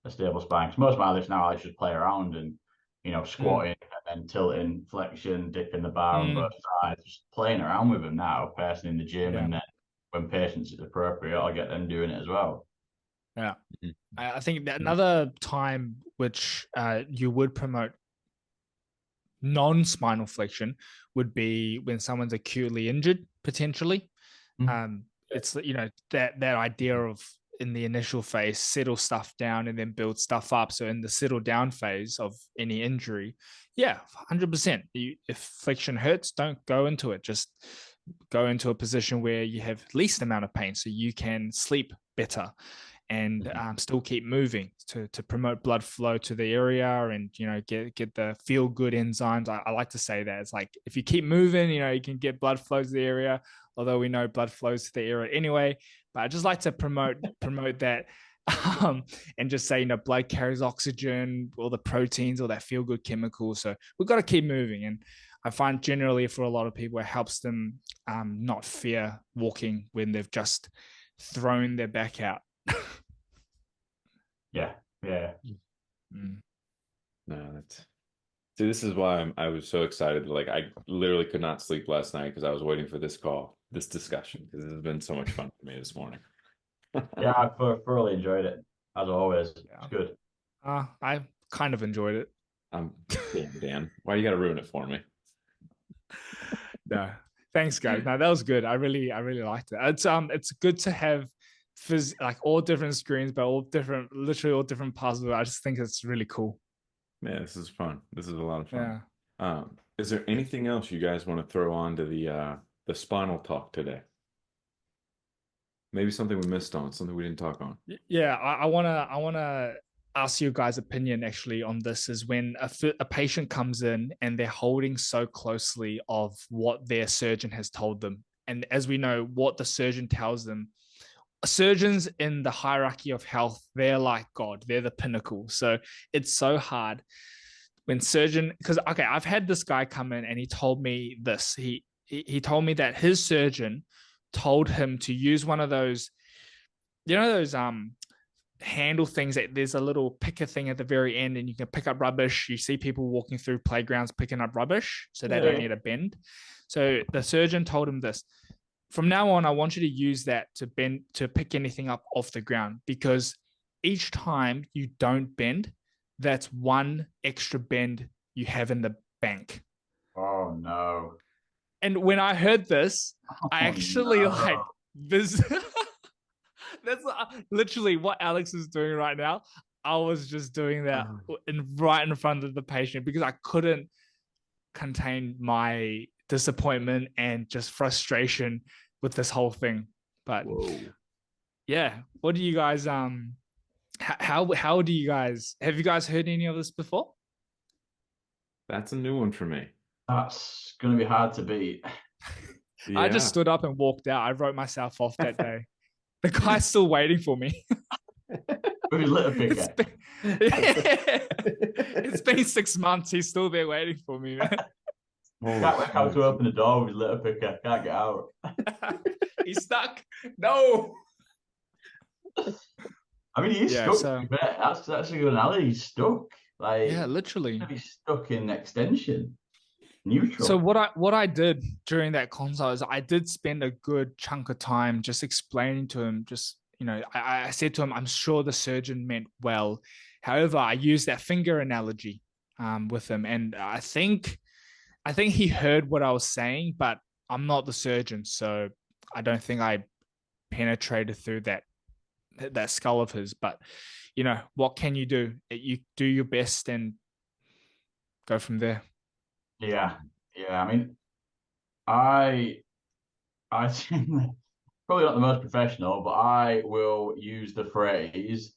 stable spine. Because most of my lifts now I just play around and mm, squatting and then tilting, flexion, dipping the bar on both mm, sides, just playing around with them now, personally in the gym, yeah, and then when patience is appropriate, I'll get them doing it as well. yeah. Mhm. I think that Mhm. another time which you would promote non-spinal flexion would be when someone's acutely injured potentially. Mm. um it's that idea of in the initial phase settle stuff down and then build stuff up. So in the settle down phase of any injury, yeah, 100%, if flexion hurts, don't go into it. Just go into a position where you have least amount of pain so you can sleep better and Mhm. still keep moving to promote blood flow to the area and get the feel good enzymes. I like to say that it's like if you keep moving, you can get blood flow to the area, although we know blood flows to the area anyway. But I just like to promote that, and just say blood carries oxygen, all the proteins, all that feel good chemicals. So we've got to keep moving, and I find generally for a lot of people it helps them not fear walking when they've just thrown their back out. Yeah, yeah. Mm. No, that's see, this is why I was so excited. Like, I literally could not sleep last night because I was waiting for this call, this discussion, because it has been so much fun for me this morning. Yeah, I thoroughly enjoyed it, as always. It's Yeah. good. I kind of enjoyed it. I'm damn Dan. Why you gotta ruin it for me? No, thanks, guys. No, that was good. I really liked it. It's good to have like all different screens, but all different, literally all different parts of it. I just think it's really cool. Yeah, this is fun. This is a lot of fun. Yeah. Is there anything else you guys want to throw on to the spinal talk today? Maybe something we missed on, something we didn't talk on. Yeah, I wanna ask you guys' opinion actually on this. Is when a patient comes in and they're holding so closely of what their surgeon has told them, and as we know, what the surgeon tells them, surgeons in the hierarchy of health, they're like God, they're the pinnacle. So it's so hard when surgeon, because okay, I've had this guy come in and he told me this. He told me that his surgeon told him to use one of those, those handle things that there's a little picker thing at the very end and you can pick up rubbish. You see people walking through playgrounds picking up rubbish so they don't Yeah. need a bend. So the surgeon told him this: from now on, I want you to use that to pick anything up off the ground, because each time you don't bend, that's one extra bend you have in the bank. Oh no. And when I heard this, I Oh actually like no. this. That's literally what Alex is doing right now. I was just doing that right in front of the patient because I couldn't contain my disappointment and just frustration with this whole thing. But Whoa. yeah, what do you guys how do you guys, have you guys heard any of this before? That's a new one for me. That's gonna be hard to beat. I just Yeah. stood up and walked out. I wrote myself off that day. The guy's still waiting for me. With his litter It's picker. been, it's been 6 months. He's still there waiting for me, man. Holy Can't work out to smokes. open the door with his litter picker. Can't get out. He's stuck. No. I mean, he's Yeah. stuck. So That's a good analogy. He's stuck. yeah, Like literally. he's stuck in extension, So neutral. what I did during that consult is I did spend a good chunk of time just explaining to him. Just I said to him, I'm sure the surgeon meant well. However, I used that finger analogy with him, and I think he heard what I was saying, but I'm not the surgeon, so I don't think I penetrated through that skull of his. But what can you do? You do your best and go from there. Yeah, yeah. I mean, I probably not the most professional, but I will use the phrase,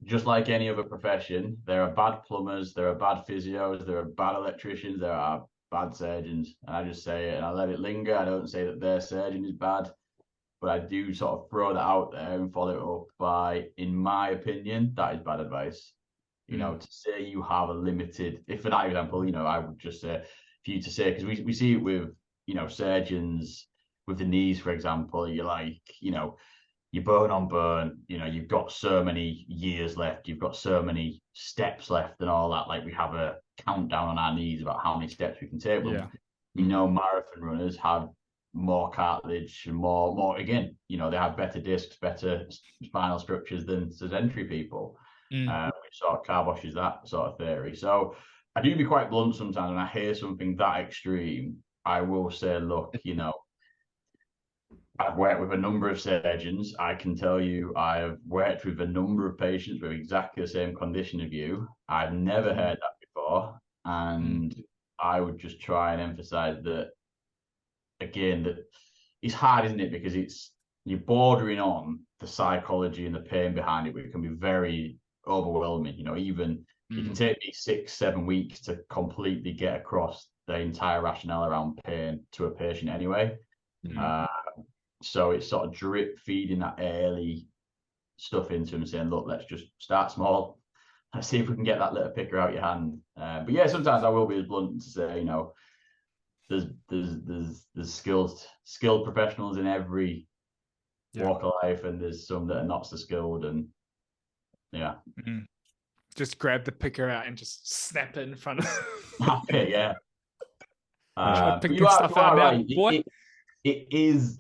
just like any other profession, there are bad plumbers, there are bad physios, there are bad electricians, there are bad surgeons. And I just say it and I let it linger. I don't say that their surgeon is bad, but I do sort of throw that out there and follow it up by, in my opinion, that is bad advice. You know, to say you have a limited, if for that example, you know, I would just say for you to say, because we see it with, you know, surgeons with the knees, for example, you're like, you know, you're bone on bone, you know, you've got so many years left, you've got so many steps left and all that. Like we have a countdown on our knees about how many steps we can take. Yeah. We know marathon runners have more cartilage and more again, you know, they have better discs, better spinal structures than sedentary people. Which sort of kiboshes that sort of theory. So I do be quite blunt sometimes when I hear something that extreme. I will say, look, you know, I've worked with a number of surgeons. I can tell you I've worked with a number of patients with exactly the same condition of you. I've never heard that before. And I would just try and emphasize that, again, that it's hard, isn't it? Because you're bordering on the psychology and the pain behind it, but it can be very overwhelming. You know, even it can take me 6-7 weeks to completely get across the entire rationale around pain to a patient anyway. So it's sort of drip feeding that early stuff into them, saying, look, let's just start small. Let's see if we can get that little picker out your hand. But yeah, sometimes I will be as blunt to say, you know, there's skilled professionals in every walk of life, and there's some that are not so skilled, and yeah. Just grab the picker out and just snap it in front of Okay, yeah. you are right. It is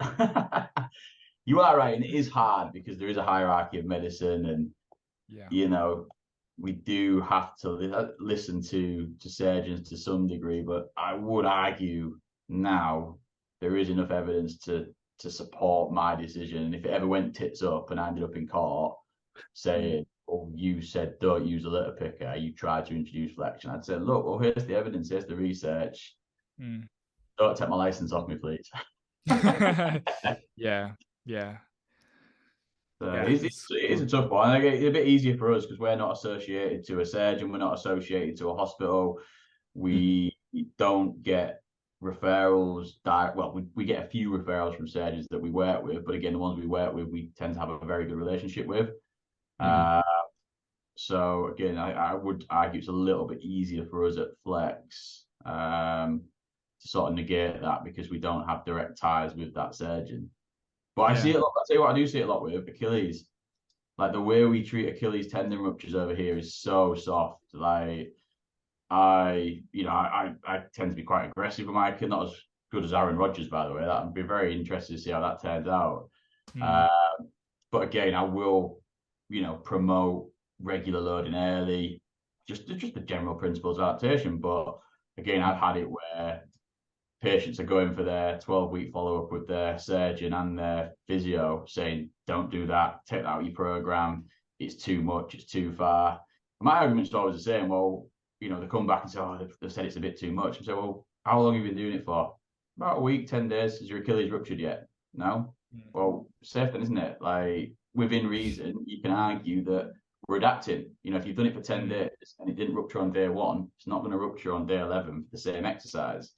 you are right, and it is hard because there is a hierarchy of medicine, and you know, we do have to listen to surgeons to some degree, but I would argue now there is enough evidence to support my decision. And if it ever went tits up and I ended up in court saying, oh, you said don't use a litter picker, you tried to introduce flexion, I'd say, look, well, here's the evidence, here's the research. Don't take my license off me, please. Yeah. It is a tough one. It's a bit easier for us because we're not associated to a surgeon, we're not associated to a hospital. We don't get referrals. Well, we get a few referrals from surgeons that we work with, but again, the ones we work with, we tend to have a very good relationship with. So again, I would argue it's a little bit easier for us at Flex to sort of negate that because we don't have direct ties with that surgeon. But I see it a lot. I'll tell you what, I do see it a lot with Achilles. Like the way we treat Achilles tendon ruptures over here is so soft. Like I tend to be quite aggressive with my kid, not as good as Aaron Rodgers, by the way. That would be very interesting to see how that turns out. But again, I will, you know, promote regular loading early, just the general principles of adaptation. But again, I've had it where patients are going for their 12-week follow-up with their surgeon and their physio saying, don't do that, take that out of your program, it's too much, it's too far. My argument's always the same. Well, you know, they come back and say, oh, they've said it's a bit too much. And say, well, how long have you been doing it for? About a week, 10 days. Has your Achilles ruptured yet? No? Well, safe then, isn't it? Like, within reason, you can argue that we're adapting. You know, if you've done it for 10 days and it didn't rupture on day 1, it's not going to rupture on day 11 for the same exercise.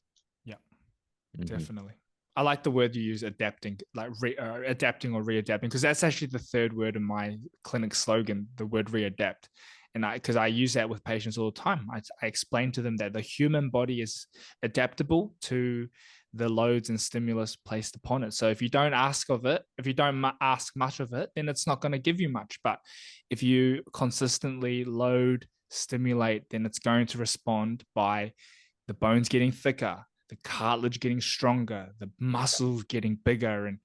Definitely. I like the word you use, adapting, like adapting or readapting, because that's actually the third word in my clinic slogan, the word readapt. And because I use that with patients all the time. I explain to them that the human body is adaptable to the loads and stimulus placed upon it. So if you don't ask of it, if you don't ask much of it, then it's not going to give you much. But if you consistently load, stimulate, then it's going to respond by the bones getting thicker, the cartilage getting stronger, the muscles getting bigger. And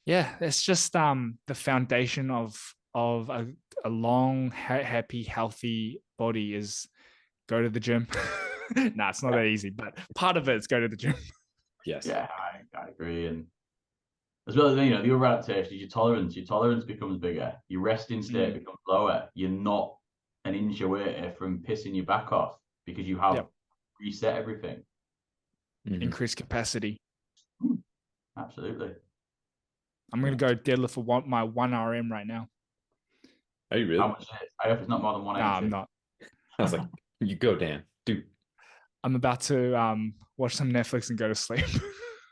yeah, it's just the foundation of a long, happy, healthy body is go to the gym. Nah, it's not that easy, but part of it is go to the gym. Yes. Yeah, I agree. And as well as, you know, the other adaptation is your tolerance. Your tolerance becomes bigger. Your resting state becomes lower. You're not an inch away from pissing your back off because you have reset everything. Increased capacity. Absolutely. I'm gonna go deadlift for my 1 RM right now. Are you really? How much is it? I hope it's not more than Nah, I'm 180. not. I was like, you go, Dan, dude. I'm about to watch some Netflix and go to sleep.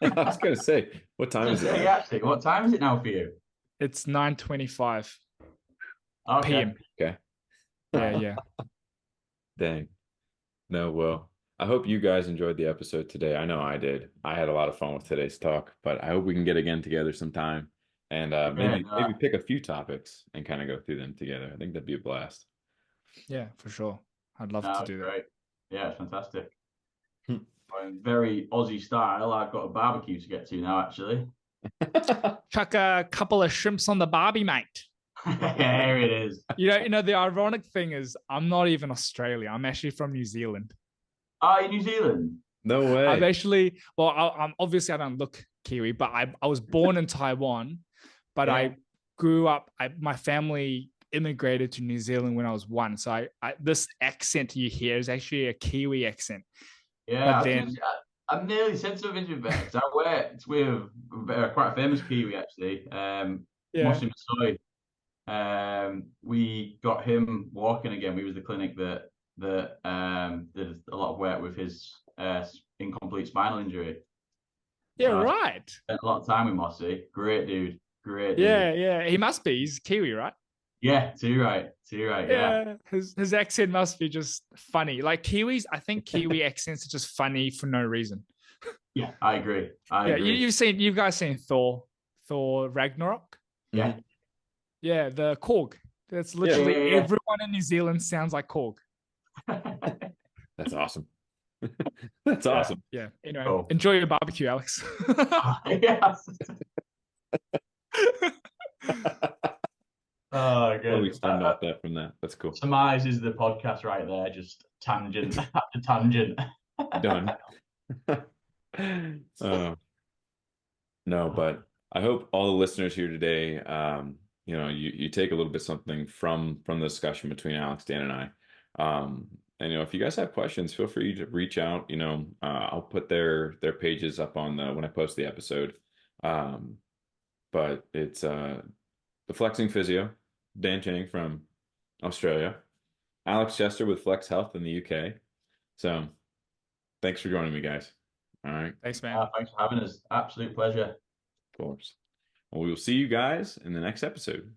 I was gonna say, what time is it? Hey, actually, what time is it now for you? It's 9:25 Okay. p.m. Okay. Yeah, yeah. Dang. No, well, I hope you guys enjoyed the episode today. I know I did. I had a lot of fun with today's talk, but I hope we can get again together sometime and Yeah, maybe pick a few topics and kind of go through them together. I think that'd be a blast. Yeah, for sure. I'd love to it's do that. great. Yeah, it's fantastic. Hmm. Very Aussie style. I've got a barbecue to get to now, actually. Chuck a couple of shrimps on the barbie, mate. There it is. The ironic thing is I'm not even Australian. I'm actually from New Zealand. Oh, in New Zealand? No way. I've actually, well, I'm obviously I don't look Kiwi, but I was born in Taiwan, but Yeah. I grew up. My family immigrated to New Zealand when I was 1. So this accent you hear is actually a Kiwi accent. Yeah, But then, I'm nearly sent to a vision vet because I worked with quite a famous Kiwi actually, yeah, Mossy Masoy. We got him walking again. We was the clinic that did a lot of work with his incomplete spinal injury. yeah, So I right. spent a lot of time with Mossy. Great dude. Great Yeah, dude. yeah. He must be. He's Kiwi, right? Yeah, too right. Too right. Yeah. Yeah, his accent must be just funny. Like Kiwis, I think Kiwi accents are just funny for no reason. Yeah, I agree. I Yeah, agree. you guys seen Thor Ragnarok? Yeah. Mhm. Yeah, the Korg. That's Yeah. literally Yeah. everyone in New Zealand sounds like Korg. That's awesome. That's Yeah. awesome. Yeah. Anyway, Cool. enjoy your barbecue, Alex. Yes. Oh, Well, we good. stemmed off that from that. That's cool. Surmises the podcast right there. Just tangent after tangent. Done. Oh, no, but I hope all the listeners here today, you take a little bit something from the discussion between Alex, Dan, and I. And if you guys have questions, feel free to reach out. I'll put their pages up on when I post the episode. But it's the Flexing Physio, Dan Chang from Australia, Alex Chester with Flex Health in the UK. So thanks for joining me, guys. All right. Thanks, man. Thanks for having us. Absolute pleasure. Of course. Well, we will see you guys in the next episode.